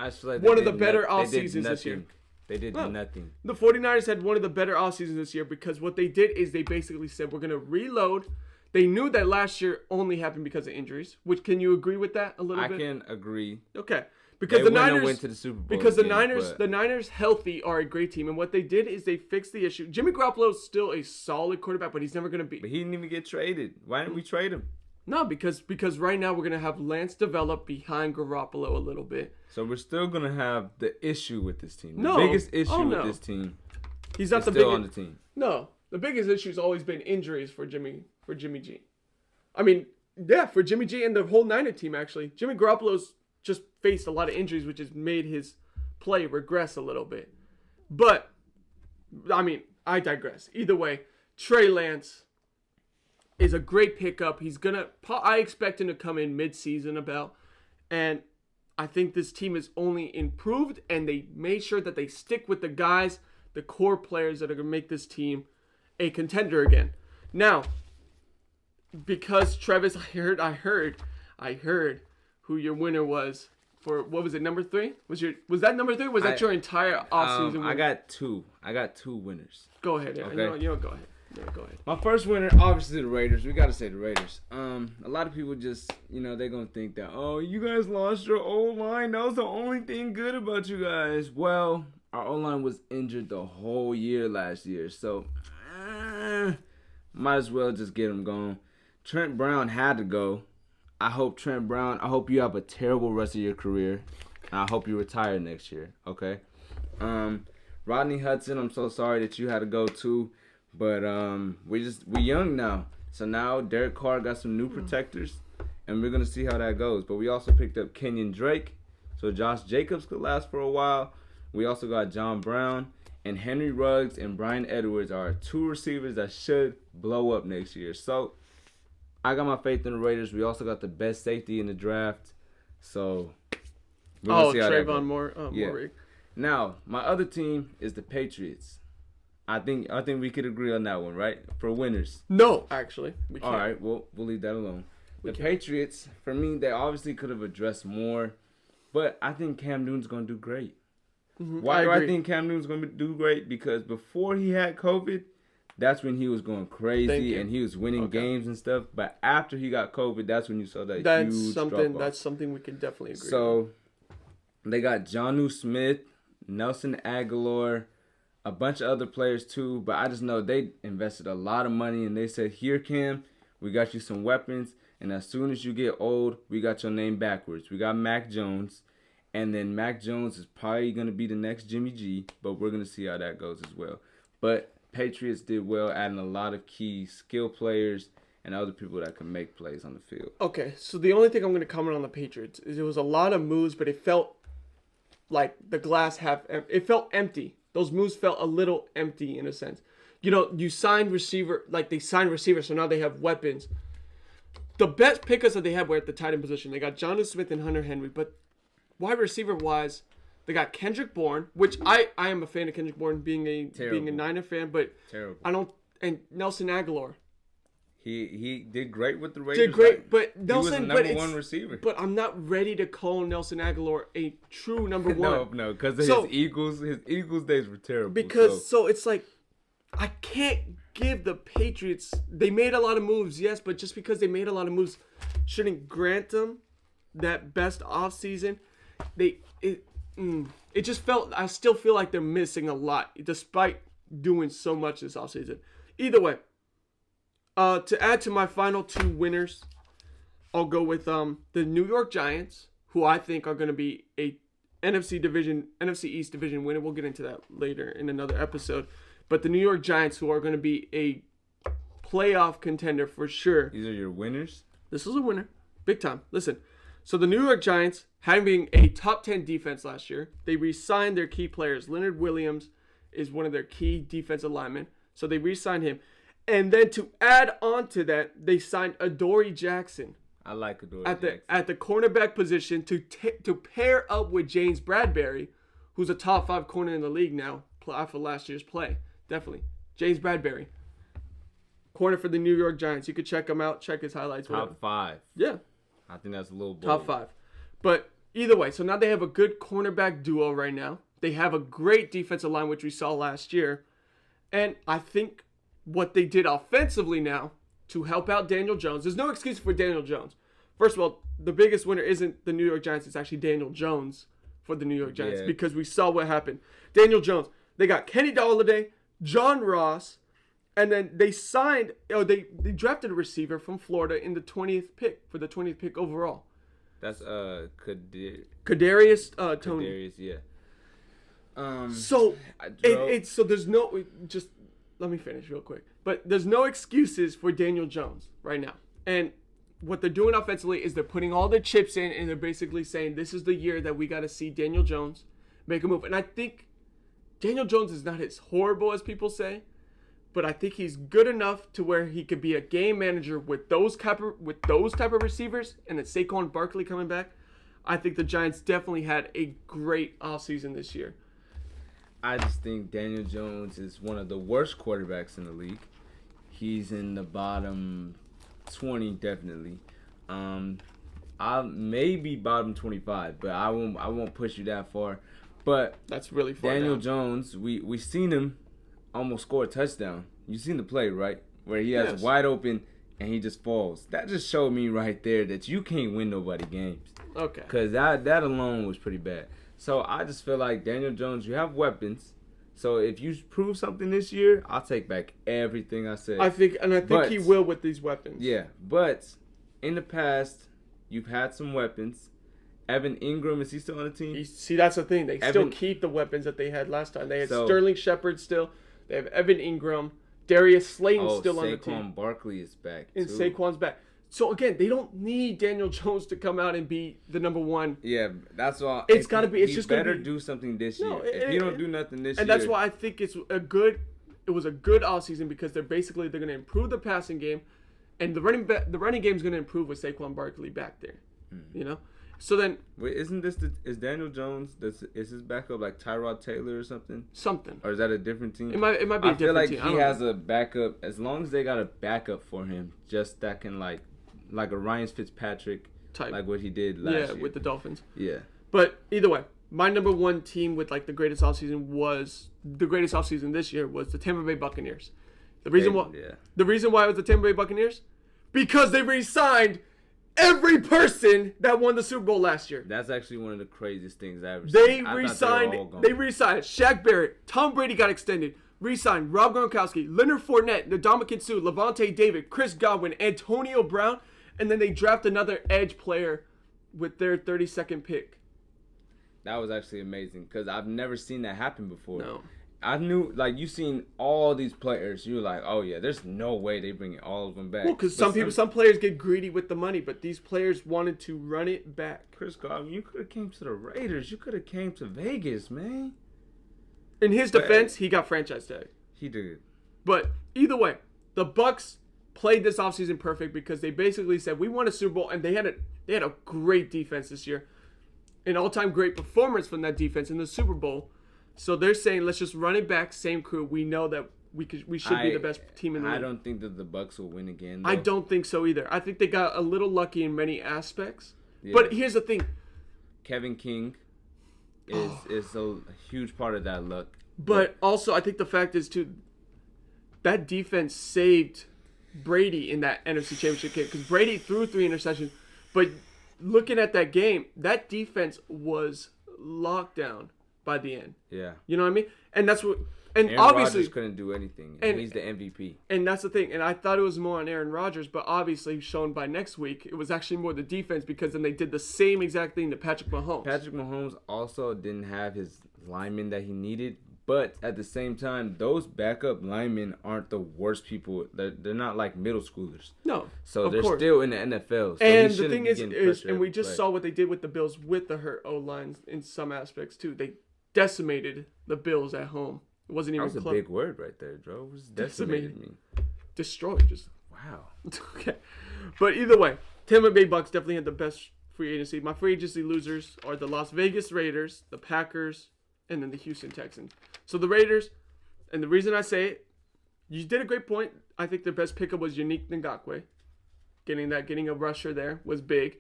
one of the better off seasons this year. They did nothing. The 49ers had one of the better off seasons this year because what they did is they basically said, we're going to reload. They knew that last year only happened because of injuries. Which, can you agree with that a little bit? I can agree. Okay. Because the Niners went to the Super Bowl because again, the Niners healthy are a great team, and what they did is they fixed the issue. Jimmy Garoppolo is still a solid quarterback, but he's never going to be. But he didn't even get traded. Why didn't we trade him? No, because right now we're going to have Lance develop behind Garoppolo a little bit. So we're still going to have the issue with this team. No. The biggest issue with this team. He's not still on the team. No, the biggest issue has always been injuries for Jimmy G. I mean, yeah, for Jimmy G and the whole Niner team actually. Jimmy Garoppolo's just faced a lot of injuries, which has made his play regress a little bit. But, I mean, I digress. Either way, Trey Lance is a great pickup. I expect him to come in mid-season about. And I think this team is only improved, and they made sure that they stick with the guys, the core players that are going to make this team a contender again. Now, because Travis, I heard who your winner was for, what was it, number 3? Was that number 3? Was that your entire offseason winner? I got two winners. Go ahead. Yeah. Okay. You know, go ahead. Yeah, go ahead. My first winner, obviously the Raiders. We got to say the Raiders. A lot of people just, they're going to think that, oh, you guys lost your O-line. That was the only thing good about you guys. Well, our O-line was injured the whole year last year. So, might as well just get him going. Trent Brown had to go. I hope you have a terrible rest of your career. And I hope you retire next year, okay? Rodney Hudson, I'm so sorry that you had to go too. But we young now. So now Derek Carr got some new protectors. And we're going to see how that goes. But we also picked up Kenyon Drake. So Josh Jacobs could last for a while. We also got John Brown. And Henry Ruggs and Brian Edwards are 2 receivers that should blow up next year. So I got my faith in the Raiders. We also got the best safety in the draft. So we're going to see how that goes. Moore. Now, my other team is the Patriots. I think we could agree on that one, right? For winners. No, actually. We can't. All right, we'll leave that alone. The Patriots, for me, they obviously could have addressed more. But I think Cam Newton's going to do great. Mm-hmm. Why do I think Cam Newton's going to do great? Because before he had COVID, that's when he was going crazy and he was winning games and stuff. But after he got COVID, that's when you saw that huge drop-off. That's something we can definitely agree on. So they got Jonnu Smith, Nelson Aguilar, a bunch of other players too. But I just know they invested a lot of money and they said, here, Cam, we got you some weapons. And as soon as you get old, we got your name backwards. We got Mac Jones. And then Mac Jones is probably going to be the next Jimmy G. But we're going to see how that goes as well. But Patriots did well, adding a lot of key skill players and other people that can make plays on the field. Okay, so the only thing I'm going to comment on the Patriots is it was a lot of moves, but it felt like the glass it felt empty. Those moves felt a little empty in a sense. You know, you signed receiver, like they signed receivers, so now they have weapons. The best pickups that they had were at the tight end position. They got Giannis Smith and Hunter Henry, but wide receiver wise, they got Kendrick Bourne, which I am a fan of Kendrick Bourne, being a Niner fan, but terrible. And Nelson Aguilar. He did great with the Raiders. Did great, but Nelson, he was the number one receiver. But I'm not ready to call Nelson Aguilar a true number one. No, because his Eagles days were terrible. Because so it's like I can't give the Patriots. They made a lot of moves, yes, but just because they made a lot of moves, shouldn't grant them that best offseason. It just felt. I still feel like they're missing a lot, despite doing so much this offseason. Either way. To add to my final two winners, I'll go with the New York Giants, who I think are going to be a NFC East division winner. We'll get into that later in another episode. But the New York Giants, who are going to be a playoff contender for sure. These are your winners? This is a winner. Big time. Listen. So the New York Giants, having a top 10 defense last year, they re-signed their key players. Leonard Williams is one of their key defensive linemen. So they re-signed him. And then to add on to that, they signed Adoree Jackson. I like Adoree Jackson. At the cornerback position to pair up with James Bradbury, who's a top 5 corner in the league now after last year's play. Definitely. James Bradbury. Corner for the New York Giants. You could check him out. Check his highlights. Top 5. Yeah. I think that's a little bold. Top 5. But either way, so now they have a good cornerback duo right now. They have a great defensive line, which we saw last year. And I think what they did offensively now to help out Daniel Jones. There's no excuse for Daniel Jones. First of all, the biggest winner isn't the New York Giants. It's actually Daniel Jones for the New York Giants because we saw what happened. Daniel Jones. They got Kenny Golladay, John Ross, and then they signed. They drafted a receiver from Florida in the 20th pick for the 20th pick overall. That's Kadarius Toney. Kadarius, yeah. So there's no just. Let me finish real quick. But there's no excuses for Daniel Jones right now. And what they're doing offensively is they're putting all their chips in and they're basically saying this is the year that we got to see Daniel Jones make a move. And I think Daniel Jones is not as horrible as people say, but I think he's good enough to where he could be a game manager with those type of receivers and then Saquon Barkley coming back. I think the Giants definitely had a great offseason this year. I just think Daniel Jones is one of the worst quarterbacks in the league. He's in the bottom 20 definitely. I maybe bottom 25, but I won't push you that far. But that's really far Daniel down. Jones, we seen him almost score a touchdown. You seen the play, right? Where he has wide open and he just falls. That just showed me right there that you can't win nobody games. Okay. Because that alone was pretty bad. So I just feel like Daniel Jones, you have weapons. So if you prove something this year, I'll take back everything I said. I think he will with these weapons. Yeah, but in the past, you've had some weapons. Evan Ingram, is he still on the team? See, that's the thing. They still keep the weapons that they had last time. They had Sterling Shepard still. They have Evan Ingram. Darius Slayton still on the team. Saquon Barkley is back, and Saquon's back. So, again, they don't need Daniel Jones to come out and be the number one. Yeah, that's all. It's got to be. It's just going to be. do something this year. If you don't do nothing this year. And that's why I think it was a good offseason because they're going to improve the passing game. And the running game is going to improve with Saquon Barkley back there. You know? So then. Wait, is Daniel Jones, is his backup like Tyrod Taylor or something? Something. Or is that a different team? It might be a different team. I feel like he has a backup. As long as they got a backup for him, just that can like a Ryan Fitzpatrick type, like what he did last year. Yeah, with the Dolphins. Yeah. But either way, my number one team with like the greatest offseason this year was the Tampa Bay Buccaneers. The reason why it was the Tampa Bay Buccaneers? Because they re-signed every person that won the Super Bowl last year. That's actually one of the craziest things I ever seen. They re-signed Shaq Barrett. Tom Brady got extended. Re-signed Rob Gronkowski, Leonard Fournette, Ndamukong Suh, Levante David, Chris Godwin, Antonio Brown. and then they draft another edge player with their 32nd pick. That was actually amazing because I've never seen that happen before. No. I knew, like, you seen all these players. You were like, oh, yeah, there's no way they bring all of them back. Well, because some players get greedy with the money, but these players wanted to run it back. Chris Godwin, you could have came to the Raiders. You could have came to Vegas, man. In his defense, he got franchise tag. He did. But either way, the Bucs played this offseason perfect because they basically said, we won a Super Bowl, and they had a great defense this year. An all-time great performance from that defense in the Super Bowl. So they're saying, let's just run it back, same crew. We know that we should be the best team in the league. I don't think that the Bucs will win again, though. I don't think so either. I think they got a little lucky in many aspects. Yeah. But here's the thing. Kevin King is a huge part of that luck. But also, I think the fact is, too, that defense saved Brady in that NFC Championship game. Because Brady threw 3 interceptions. But looking at that game, that defense was locked down by the end. Yeah. You know what I mean? And that's what... And Aaron obviously... Rodgers couldn't do anything. And he's the MVP. And that's the thing. And I thought it was more on Aaron Rodgers, but obviously shown by next week, it was actually more the defense because then they did the same exact thing to Patrick Mahomes. Patrick Mahomes also didn't have his linemen that he needed. But at the same time, those backup linemen aren't the worst people. They're not like middle schoolers. No, so they're still in the NFL. So and the thing is and we just saw what they did with the Bills with the hurt O-lines in some aspects too. They decimated the Bills at home. It wasn't even close. That was a big word right there, Joe. What does decimated mean? Destroyed. Just wow. Okay, but either way, Tampa Bay Bucs definitely had the best free agency. My free agency losers are the Las Vegas Raiders, the Packers, and then the Houston Texans. So the Raiders, and the reason I say it, you did a great point. I think their best pickup was Yannick Ngakoue. Getting a rusher there was big.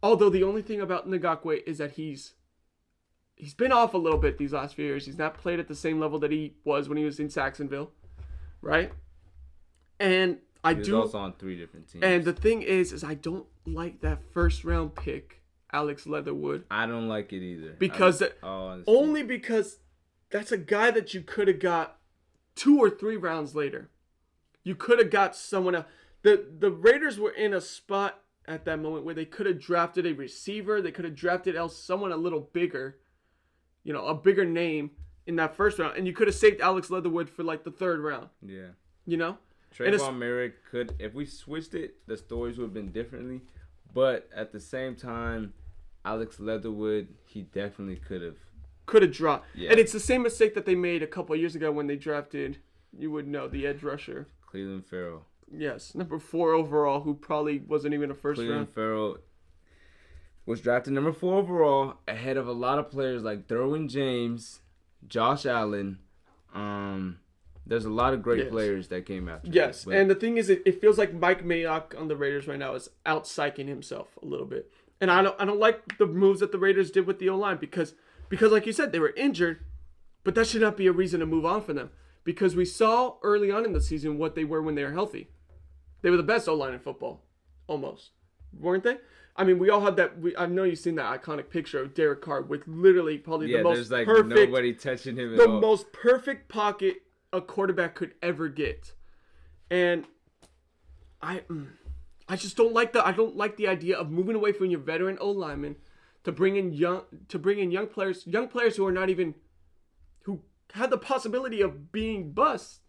Although the only thing about Ngakoue is that he's been off a little bit these last few years. He's not played at the same level that he was when he was in Saxonville, right? And he was also on 3 different teams. And the thing is I don't like that first round pick, Alex Leatherwood. I don't like it either. Because only because that's a guy that you could have got 2 or 3 rounds later. You could have got someone else. The Raiders were in a spot at that moment where they could have drafted a receiver. They could have drafted someone a little bigger, a bigger name in that first round. And you could have saved Alex Leatherwood for like the 3rd round. Yeah. Trayvon Merrick could, if we switched it, the stories would have been differently. But at the same time, Alex Leatherwood, he definitely could have dropped. Yeah. And it's the same mistake that they made a couple of years ago when they drafted, you would know, the edge rusher. Cleveland Farrell. Yes, number 4 overall, who probably wasn't even a first round. Cleveland Farrell was drafted number 4 overall, ahead of a lot of players like Derwin James, Josh Allen. There's a lot of great players that came after. Yes, and the thing is, it feels like Mike Mayock on the Raiders right now is out-psyching himself a little bit. And I don't like the moves that the Raiders did with the O-line because like you said, they were injured, but that should not be a reason to move on from them. Because we saw early on in the season what they were when they were healthy. They were the best O-line in football, almost, weren't they? I mean, we all had that. I know you've seen that iconic picture of Derek Carr with literally probably the most there's perfect, nobody touching him at all. The most perfect pocket a quarterback could ever get, and I just don't like the idea of moving away from your veteran O lineman to bring in young players who are not even, who had the possibility of being bust.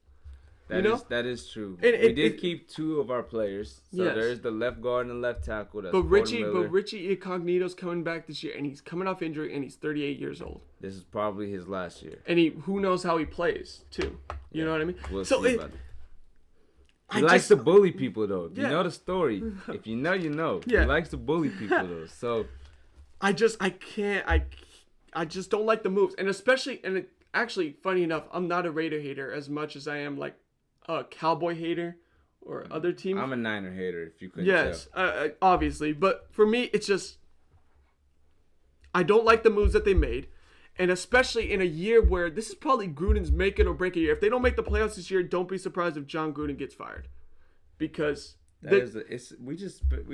That is true. We did keep 2 of our players. So there's the left guard and left tackle. That's Richie Incognito's coming back this year, and he's coming off injury, and he's 38 years old. This is probably his last year. And who knows how he plays too. You know what I mean? We'll see about it. He likes to bully people, though. If you know the story, if you know, you know. He likes to bully people, though. So I just don't like the moves, and especially, actually, funny enough, I'm not a Raider hater as much as I am like a Cowboy hater or other teams. I'm a Niner hater, if you couldn't tell. Obviously. But for me, it's just, I don't like the moves that they made. And especially in a year where this is probably Gruden's make it or break it year. If they don't make the playoffs this year, don't be surprised if John Gruden gets fired. Because we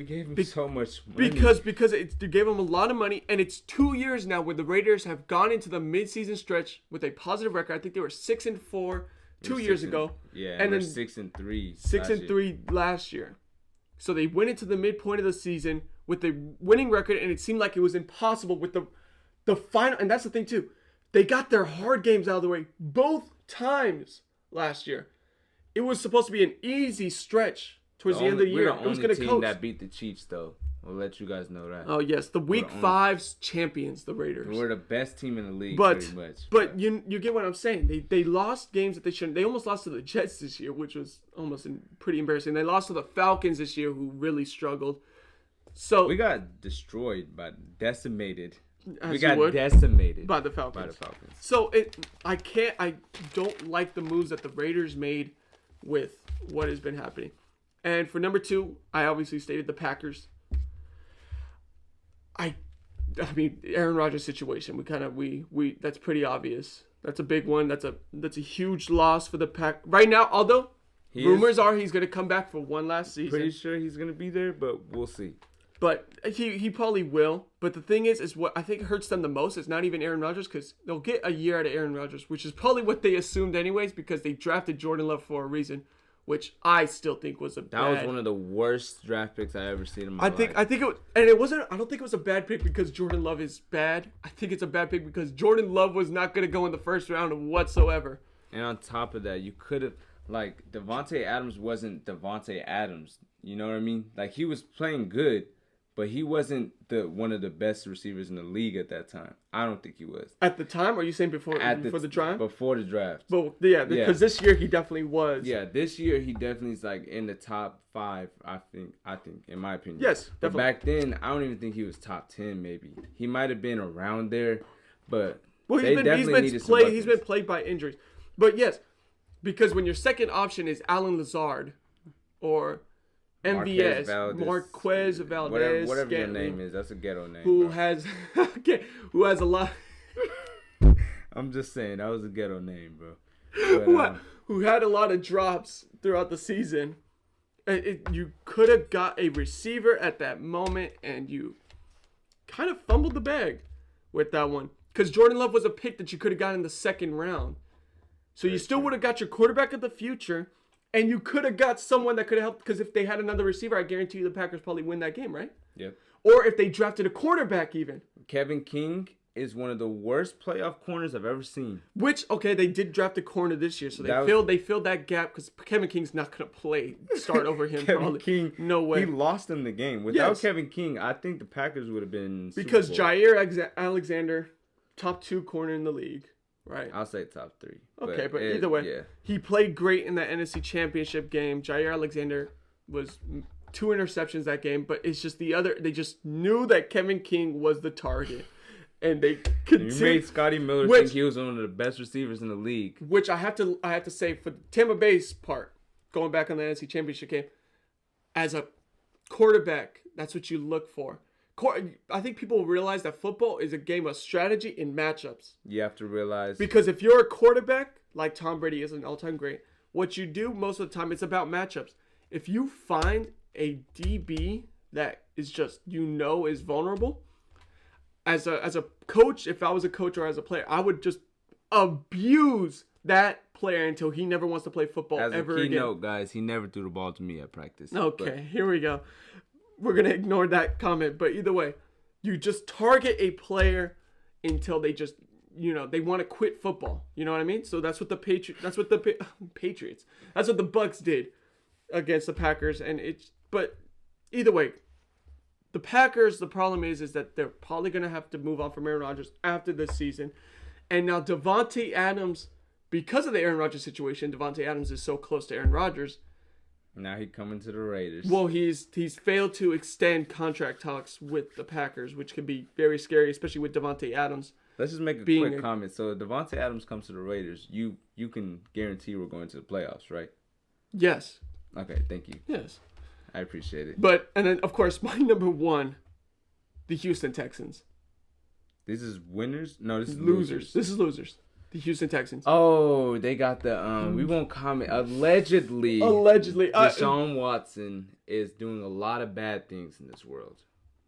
gave him so much money. Because they gave him a lot of money, and it's 2 years now where the Raiders have gone into the midseason stretch with a positive record. I think they were 6-4 2 years ago. Yeah, and then 6-3. 6-3 last year. So they went into the midpoint of the season with a winning record, and it seemed like it was impossible with the final. And that's the thing too. They got their hard games out of the way both times last year. It was supposed to be an easy stretch towards the end of the year. We're the only team that beat the Chiefs, though. We'll let you guys know that. Oh yes, the Week 5's champions, the Raiders. We're the best team in the league, pretty much. But you get what I'm saying. They lost games that they shouldn't. They almost lost to the Jets this year, which was almost pretty embarrassing. They lost to the Falcons this year, who really struggled. So we got destroyed, decimated. Decimated by the Falcons. By the Falcons. So I don't like the moves that the Raiders made with what has been happening. And for number 2, I obviously stated the Packers. I mean, Aaron Rodgers situation. We that's pretty obvious. That's a big one. That's a huge loss for the Pack right now. Although rumors are he's going to come back for one last season. Pretty sure he's going to be there, but we'll see. But he probably will. But the thing is what I think hurts them the most is not even Aaron Rodgers, because they'll get a year out of Aaron Rodgers, which is probably what they assumed anyways, because they drafted Jordan Love for a reason, which I still think was that was one of the worst draft picks I ever seen in my life. I think it was, and it wasn't. I don't think it was a bad pick because Jordan Love is bad. I think it's a bad pick because Jordan Love was not going to go in the first round whatsoever. And on top of that, you could have Davante Adams wasn't Davante Adams. You know what I mean? Like, he was playing good, but he wasn't one of the best receivers in the league at that time. I don't think he was. At the time? Or are you saying before the draft? Before the draft. But because this year he definitely was. Yeah, this year he definitely is in the top 5, I think, in my opinion. Yes, definitely. But back then, I don't even think he was top 10 maybe. He might have been around there, but he's been plagued by injuries. But yes, because when your second option is Alan Lazard or MVS, Marquez Valdez, whatever your name is, that's a ghetto name. Who has a lot. I'm just saying, that was a ghetto name, bro. But, who had a lot of drops throughout the season. You could have got a receiver at that moment, and you kind of fumbled the bag with that one. Because Jordan Love was a pick that you could have got in the second round. So you still would have got your quarterback of the future. And you could have got someone that could have helped, because if they had another receiver, I guarantee you the Packers probably win that game, right? Yep. Or if they drafted a quarterback even. Kevin King is one of the worst playoff corners I've ever seen. Which, okay, they did draft a corner this year, so they filled that gap, because Kevin King's not going to start over him. Kevin King, no way. He lost him the game. Without Kevin King, I think the Packers would have been because Jair Alexander, top 2 corner in the league. Right. I'll say top 3. Okay, but either way, he played great in that NFC Championship game. Jair Alexander was 2 interceptions that game, but it's just they just knew that Kevin King was the target. And they continued. You made Scotty Miller think he was one of the best receivers in the league. Which I have to say, for Tampa Bay's part, going back on the NFC Championship game, as a quarterback, that's what you look for. I think people realize that football is a game of strategy and matchups. You have to realize. Because if you're a quarterback, like Tom Brady is an all-time great, what you do most of the time, it's about matchups. If you find a DB that is just, is vulnerable, as a coach, if I was a coach or as a player, I would just abuse that player until he never wants to play football ever again. As a keynote, guys, he never threw the ball to me at practice. Okay, here we go. We're going to ignore that comment, but either way, you just target a player until they just, they want to quit football. You know what I mean? So that's what the Patriots, that's what the Bucks did against the Packers. But either way, the Packers, the problem is that they're probably going to have to move on from Aaron Rodgers after this season. And now Davante Adams, because of the Aaron Rodgers situation, Davante Adams is so close to Aaron Rodgers. Now he's coming to the Raiders. Well, he's failed to extend contract talks with the Packers, which can be very scary, especially with Davante Adams. Let's just make a quick comment. So if Davante Adams comes to the Raiders, you can guarantee we're going to the playoffs, right? Yes. Okay, thank you. Yes. I appreciate it. And then, of course, my number 1, the Houston Texans. This is winners? No, this is losers. This is losers. The Houston Texans. Oh, they got the we won't comment. Allegedly, Deshaun Watson is doing a lot of bad things in this world.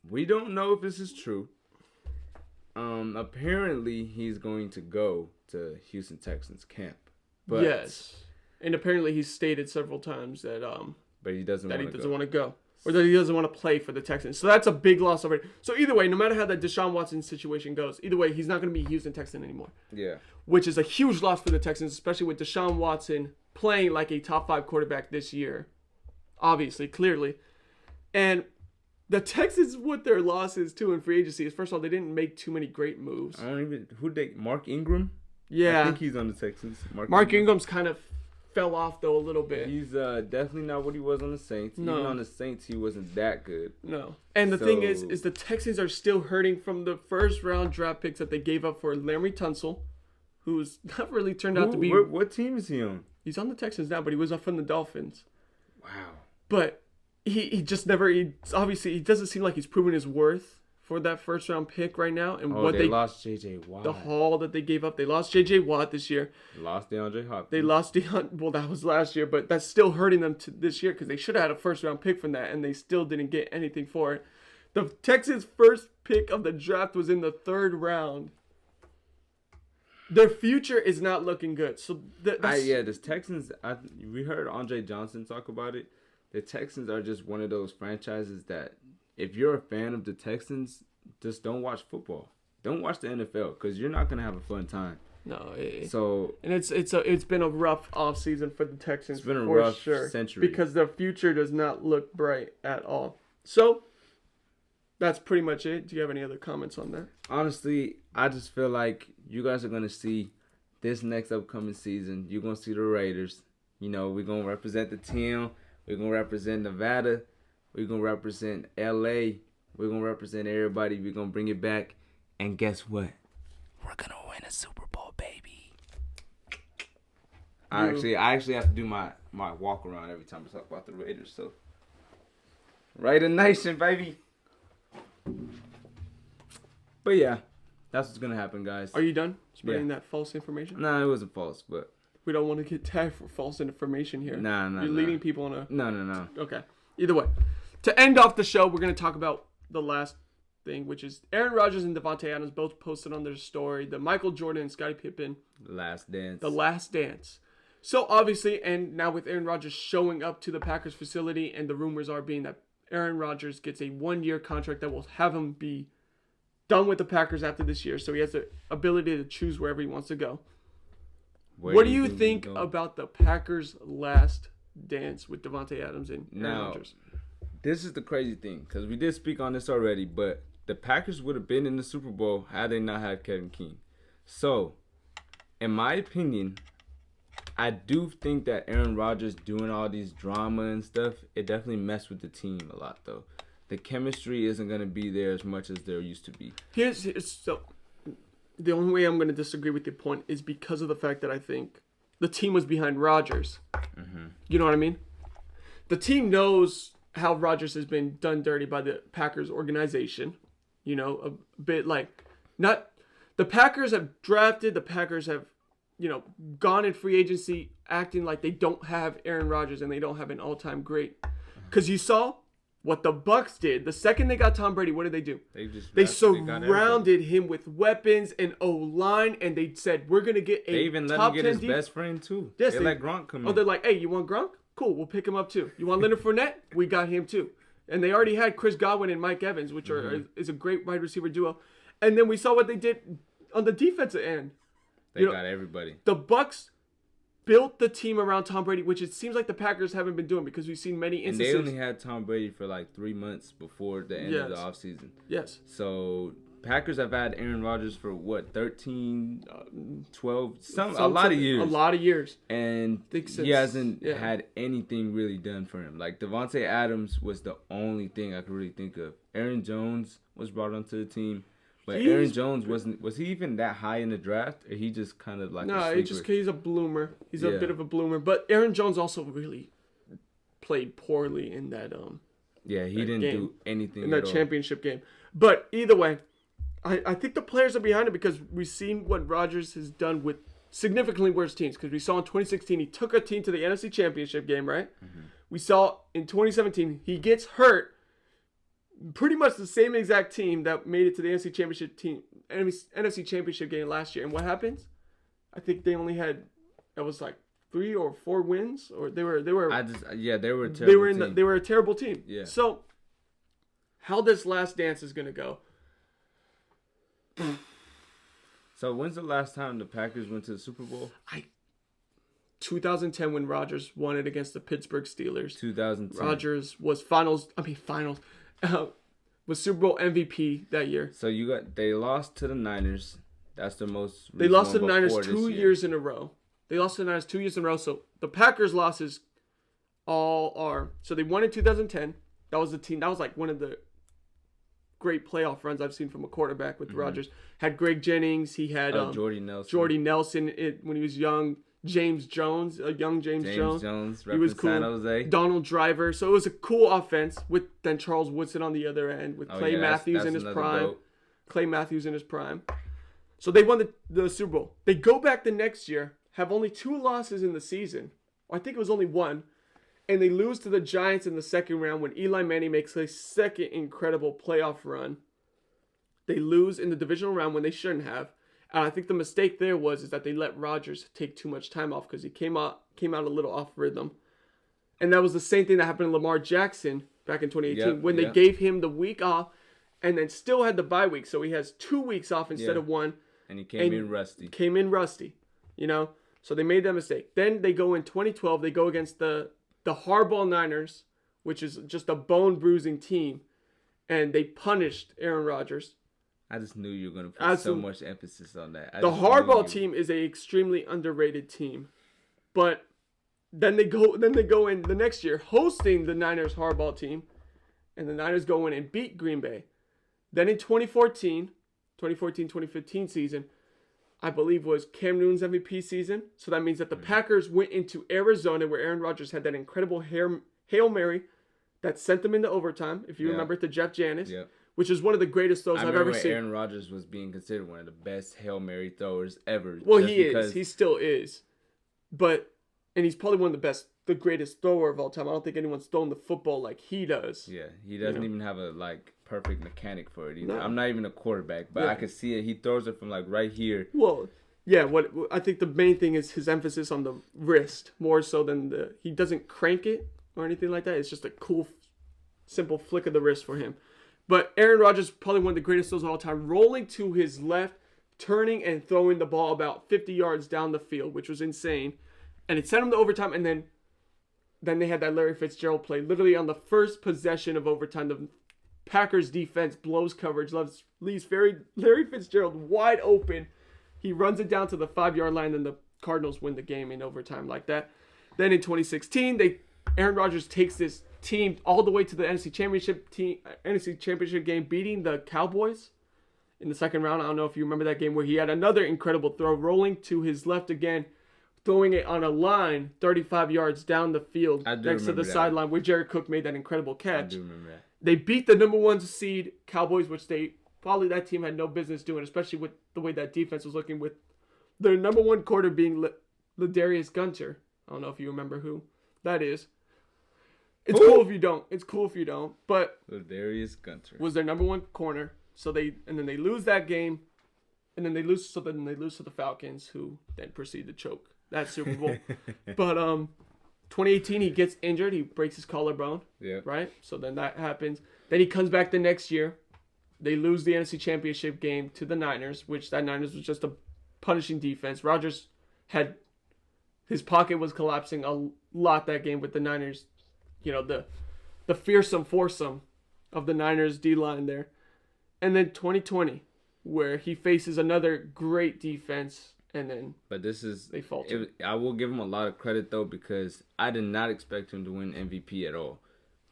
We don't know if this is true. Apparently he's going to go to Houston Texans camp. But yes. And apparently he's stated several times that but he doesn't want to go. or that he doesn't want to play for the Texans. So that's a big loss already. So either way, no matter how that Deshaun Watson situation goes, either way, he's not going to be a Houston Texan anymore. Yeah. Which is a huge loss for the Texans, especially with Deshaun Watson playing like a top 5 quarterback this year. Obviously, clearly. And the Texans, what their loss is too in free agency is, first of all, they didn't make too many great moves. Mark Ingram? Yeah. I think he's on the Texans. Mark Ingram's kind of fell off, though, a little bit. He's definitely not what he was on the Saints. No. Even on the Saints, he wasn't that good. No. And the thing is the Texans are still hurting from the first-round draft picks that they gave up for Larry Tunsil, who's not really turned out to be... What team is he on? He's on the Texans now, but he was up from the Dolphins. Wow. But he just never... Obviously, he doesn't seem like he's proven his worth for that first-round pick right now. And what they lost J.J. Watt. The haul that they gave up. They lost J.J. Watt this year. Lost DeAndre Hopkins. They lost well, that was last year, but that's still hurting them this year because they should have had a first-round pick from that, and they still didn't get anything for it. The Texans' first pick of the draft was in the 3rd round. Their future is not looking good. So the Texans, we heard Andre Johnson talk about it. The Texans are just one of those franchises that if you're a fan of the Texans, just don't watch football. Don't watch the NFL because you're not going to have a fun time. No. And it's been a rough offseason for the Texans. It's been a rough century. Because their future does not look bright at all. So that's pretty much it. Do you have any other comments on that? Honestly, I just feel like you guys are going to see this next upcoming season. You're going to see the Raiders. You know, we're going to represent the team. We're going to represent Nevada. We're going to represent L.A. We're going to represent everybody. We're going to bring it back. And guess what? We're going to win a Super Bowl, baby. I actually have to do my walk around every time I talk about the Raiders. So, Raider Nation, baby. But yeah, that's what's going to happen, guys. Are you done spreading that false information? No, it wasn't false, but... We don't want to get tagged for false information here. No. You're leading people on a... No. Okay. Either way. To end off the show, we're going to talk about the last thing, which is Aaron Rodgers and Davante Adams both posted on their story the Michael Jordan and Scottie Pippen. The Last Dance. So obviously, and now with Aaron Rodgers showing up to the Packers facility, and the rumors are being that Aaron Rodgers gets a 1-year contract that will have him be done with the Packers after this year. So he has the ability to choose wherever he wants to go. What do you think about the Packers' last dance with Davante Adams and Aaron Rodgers? This is the crazy thing, because we did speak on this already, but the Packers would have been in the Super Bowl had they not had Kevin King. So, in my opinion, I do think that Aaron Rodgers doing all these drama and stuff, it definitely messed with the team a lot, though. The chemistry isn't going to be there as much as there used to be. So the only way I'm going to disagree with your point is because of the fact that I think the team was behind Rodgers. Mm-hmm. You know what I mean? The team knows how Rodgers has been done dirty by the Packers organization. You know, a bit like, not, the Packers have drafted, the Packers have, gone in free agency acting like they don't have Aaron Rodgers and they don't have an all-time great. Because you saw what the Bucs did. The second they got Tom Brady, what did they do? They surrounded him with weapons and O-line, and they said, we're going to get a top 10 They even let him get his best friend, too. Yes, they let Gronk come in. Oh, they're like, hey, you want Gronk? Cool, we'll pick him up, too. You want Leonard Fournette? We got him, too. And they already had Chris Godwin and Mike Evans, which is a great wide receiver duo. And then we saw what they did on the defensive end. They got everybody. The Bucs built the team around Tom Brady, which it seems like the Packers haven't been doing because we've seen many instances. And they only had Tom Brady for like 3 months before the end of the offseason. Yes. So Packers have had Aaron Rodgers for what, 13, 12, a lot of years. A lot of years. And he hasn't had anything really done for him. Like Davante Adams was the only thing I could really think of. Aaron Jones was brought onto the team. But Aaron Jones was he even that high in the draft, or he just kind of like a sleeper? He's a bloomer. He's a bit of a bloomer. But Aaron Jones also really played poorly in that he didn't do anything in that championship game. But either way, I think the players are behind it because we've seen what Rodgers has done with significantly worse teams. Because we saw in 2016 he took a team to the NFC Championship game, right? Mm-hmm. We saw in 2017 he gets hurt. Pretty much the same exact team that made it to the NFC Championship game last year. And what happens? I think they only had, it was like 3 or 4 wins, or they were. they were a terrible team. They were a terrible team. Yeah. So, how this last dance is gonna go? So when's the last time the Packers went to the Super Bowl? 2010 when Rodgers won it against the Pittsburgh Steelers. 2010. Rodgers was finals. Was Super Bowl MVP that year. So they lost to the Niners. That's the most. They lost to the one Niners before 2 years in a row. So the Packers' losses all are. So they won in 2010. That was the team. That was like one of the great playoff runs I've seen from a quarterback with Rodgers. Had Greg Jennings. He had Jordy Nelson. Jordy Nelson when he was young. James Jones, a young James Jones. He was cool. San Jose. Donald Driver. So it was a cool offense with then Charles Woodson on the other end with Clay Matthews in his prime. Goat. Clay Matthews in his prime. So they won the Super Bowl. They go back the next year, have only 2 losses in the season. I think it was only 1. And they lose to the Giants in the second round when Eli Manning makes a second incredible playoff run. They lose in the divisional round when they shouldn't have. And I think the mistake there is that they let Rodgers take too much time off because he came out a little off rhythm. And that was the same thing that happened to Lamar Jackson back in 2018 when they gave him the week off and then still had the bye week. So he has 2 weeks off instead of 1. And he came in rusty. So they made that mistake. Then they go in 2012. They go against the Harbaugh Niners, which is just a bone-bruising team. And they punished Aaron Rodgers. I just knew you were going to put so much emphasis on that. The Harbaugh team is an extremely underrated team. But then they go in the next year hosting the Niners Harbaugh team. And the Niners go in and beat Green Bay. Then in 2014-2015 season, I believe was Cam Newton's MVP season. So that means that the Packers went into Arizona where Aaron Rodgers had that incredible Hail Mary that sent them into overtime, if you remember, to Jeff Janis, which is one of the greatest throws I've ever seen. Aaron Rodgers was being considered one of the best Hail Mary throwers ever. Well, he is. He still is. And he's probably one of the greatest thrower of all time. I don't think anyone's thrown the football like he does. Yeah, he doesn't even have a perfect mechanic for it either. No. I'm not even a quarterback, but I can see it. He throws it from right here. Well, yeah. What I think the main thing is his emphasis on the wrist more so than he doesn't crank it or anything like that. It's just a cool, simple flick of the wrist for him. But Aaron Rodgers probably one of the greatest throws of all time, rolling to his left, turning and throwing the ball about 50 yards down the field, which was insane. And it sent him to overtime, and then they had that Larry Fitzgerald play. Literally on the first possession of overtime, the Packers defense blows coverage, leaves Larry Fitzgerald wide open. He runs it down to the 5-yard line, and the Cardinals win the game in overtime like that. Then in 2016, Aaron Rodgers takes this team all the way to the NFC Championship game, beating the Cowboys in the second round. I don't know if you remember that game where he had another incredible throw, rolling to his left again, throwing it on a line 35 yards down the field next to the sideline where Jared Cook made that incredible catch. I do remember that. They beat the number 1 seed Cowboys, which that team had no business doing, especially with the way that defense was looking, with their number 1 quarter being Ladarius Gunter. I don't know if you remember who that is. It's cool if you don't. But Ladarius Gunter was their number 1 corner. So they lose that game, and then they lose to the Falcons, who then proceed to choke that Super Bowl. But 2018, he gets injured. He breaks his collarbone. Yeah. Right? So then that happens. Then he comes back the next year. They lose the NFC Championship game to the Niners, which that Niners was just a punishing defense. Rodgers his pocket was collapsing a lot that game with the Niners. The fearsome foursome of the Niners D-line there. And then 2020, where he faces another great defense. And then they falter. I will give him a lot of credit, though, because I did not expect him to win MVP at all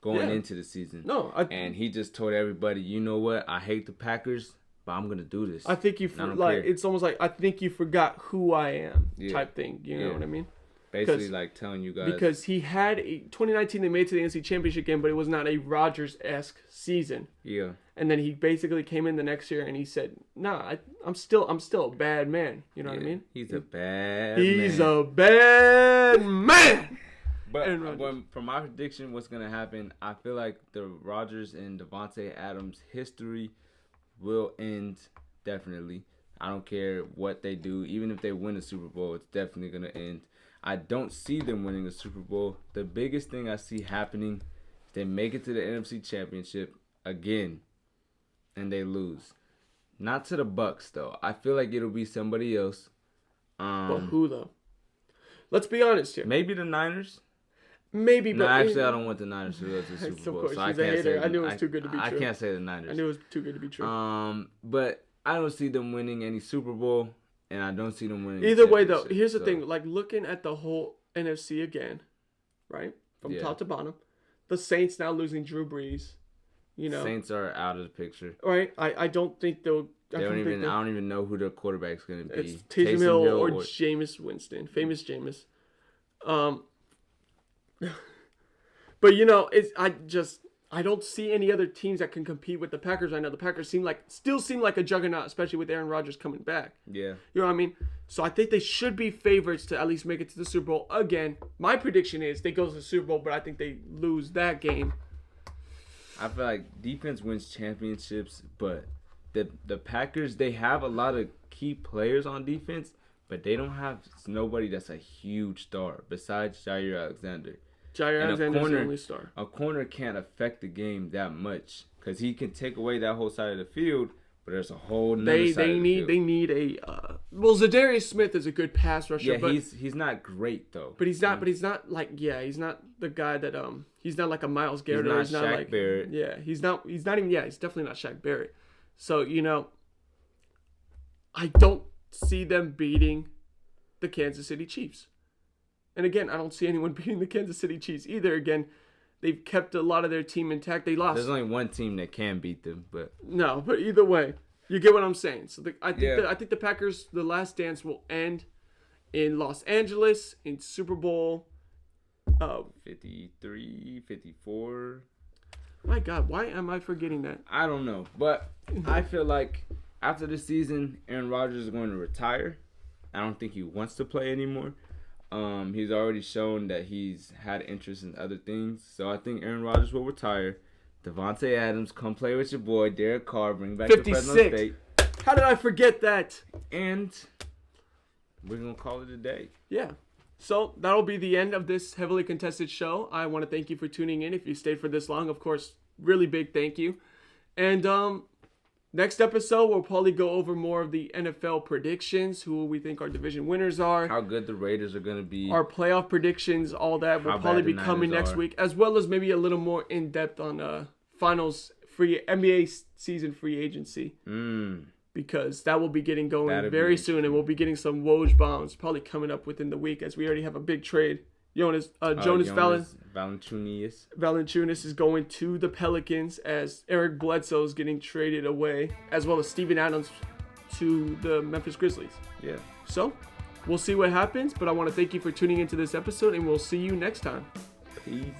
going into the season. No. And he just told everybody, you know what? I hate the Packers, but I'm going to do this. I think it's almost like, I think you forgot who I am type thing. You know what I mean? Basically, telling you guys. Because he had 2019, they made it to the NFC Championship game, but it was not a Rodgers-esque season. Yeah. And then he basically came in the next year and he said, "Nah, I'm still a bad man." You know what I mean? He's a bad man. But from my prediction, what's gonna happen? I feel like the Rodgers and Devontae Adams history will end definitely. I don't care what they do, even if they win the Super Bowl, it's definitely gonna end. I don't see them winning a Super Bowl. The biggest thing I see happening is they make it to the NFC Championship again, and they lose. Not to the Bucks, though. I feel like it'll be somebody else. But who, though? Let's be honest here. Maybe the Niners. Maybe, but... No, actually, I don't want the Niners to go to the Super Bowl. Of course, so I he's a can't hater. say I knew it was too good to be true. I can't say the Niners. I knew it was too good to be true. But I don't see them winning any Super Bowl, and I don't see them winning. Either way, though, here's the thing. Like, looking at the whole NFC again, right? From top to bottom. The Saints now losing Drew Brees. You know, Saints are out of the picture. Right? I don't think they'll... I don't even know who their quarterback's going to be. It's Taysom Hill or Jameis Winston. Famous Jameis. But, you know, I don't see any other teams that can compete with the Packers right now. The Packers still seem like a juggernaut, especially with Aaron Rodgers coming back. Yeah. You know what I mean? So I think they should be favorites to at least make it to the Super Bowl. Again, my prediction is they go to the Super Bowl, but I think they lose that game. I feel like defense wins championships, but the Packers, they have a lot of key players on defense, but they don't have nobody that's a huge star besides Jair Alexander. Jair Alexander's the only star. A corner can't affect the game that much because he can take away that whole side of the field, but there's a whole nother side of the field. They need a well, Zadarius Smith is a good pass rusher. Yeah, but he's not great though. But he's not. But he's not like he's not the guy that He's not like a Myles Garrett. He's not Shaq Barrett. Yeah, he's not. He's not even. Yeah, he's definitely not Shaq Barrett. So you know, I don't see them beating the Kansas City Chiefs. And again, I don't see anyone beating the Kansas City Chiefs either. Again, they've kept a lot of their team intact. They lost. There's only one team that can beat them, but no. But either way, you get what I'm saying. So I think the Packers, the last dance will end in Los Angeles in Super Bowl 53, 54. My God, why am I forgetting that? I don't know, but I feel like after the season, Aaron Rodgers is going to retire. I don't think he wants to play anymore. He's already shown that he's had interest in other things. So I think Aaron Rodgers will retire. Devontae Adams, come play with your boy, Derek Carr, bring back 56. the Fresno State. How did I forget that? And we're going to call it a day. Yeah. So that'll be the end of this heavily contested show. I want to thank you for tuning in. If you stayed for this long, of course, really big thank you. And next episode, we'll probably go over more of the NFL predictions, who we think our division winners are. How good the Raiders are going to be. Our playoff predictions, all that will probably be coming next week, as well as maybe a little more in-depth on finals NBA season free agency. Because that will be getting going very soon, and we'll be getting some Woj bombs probably coming up within the week, as we already have a big trade. Jonas Valanciunas is going to the Pelicans, as Eric Bledsoe is getting traded away, as well as Steven Adams to the Memphis Grizzlies. Yeah. So, we'll see what happens, but I want to thank you for tuning into this episode, and we'll see you next time. Peace.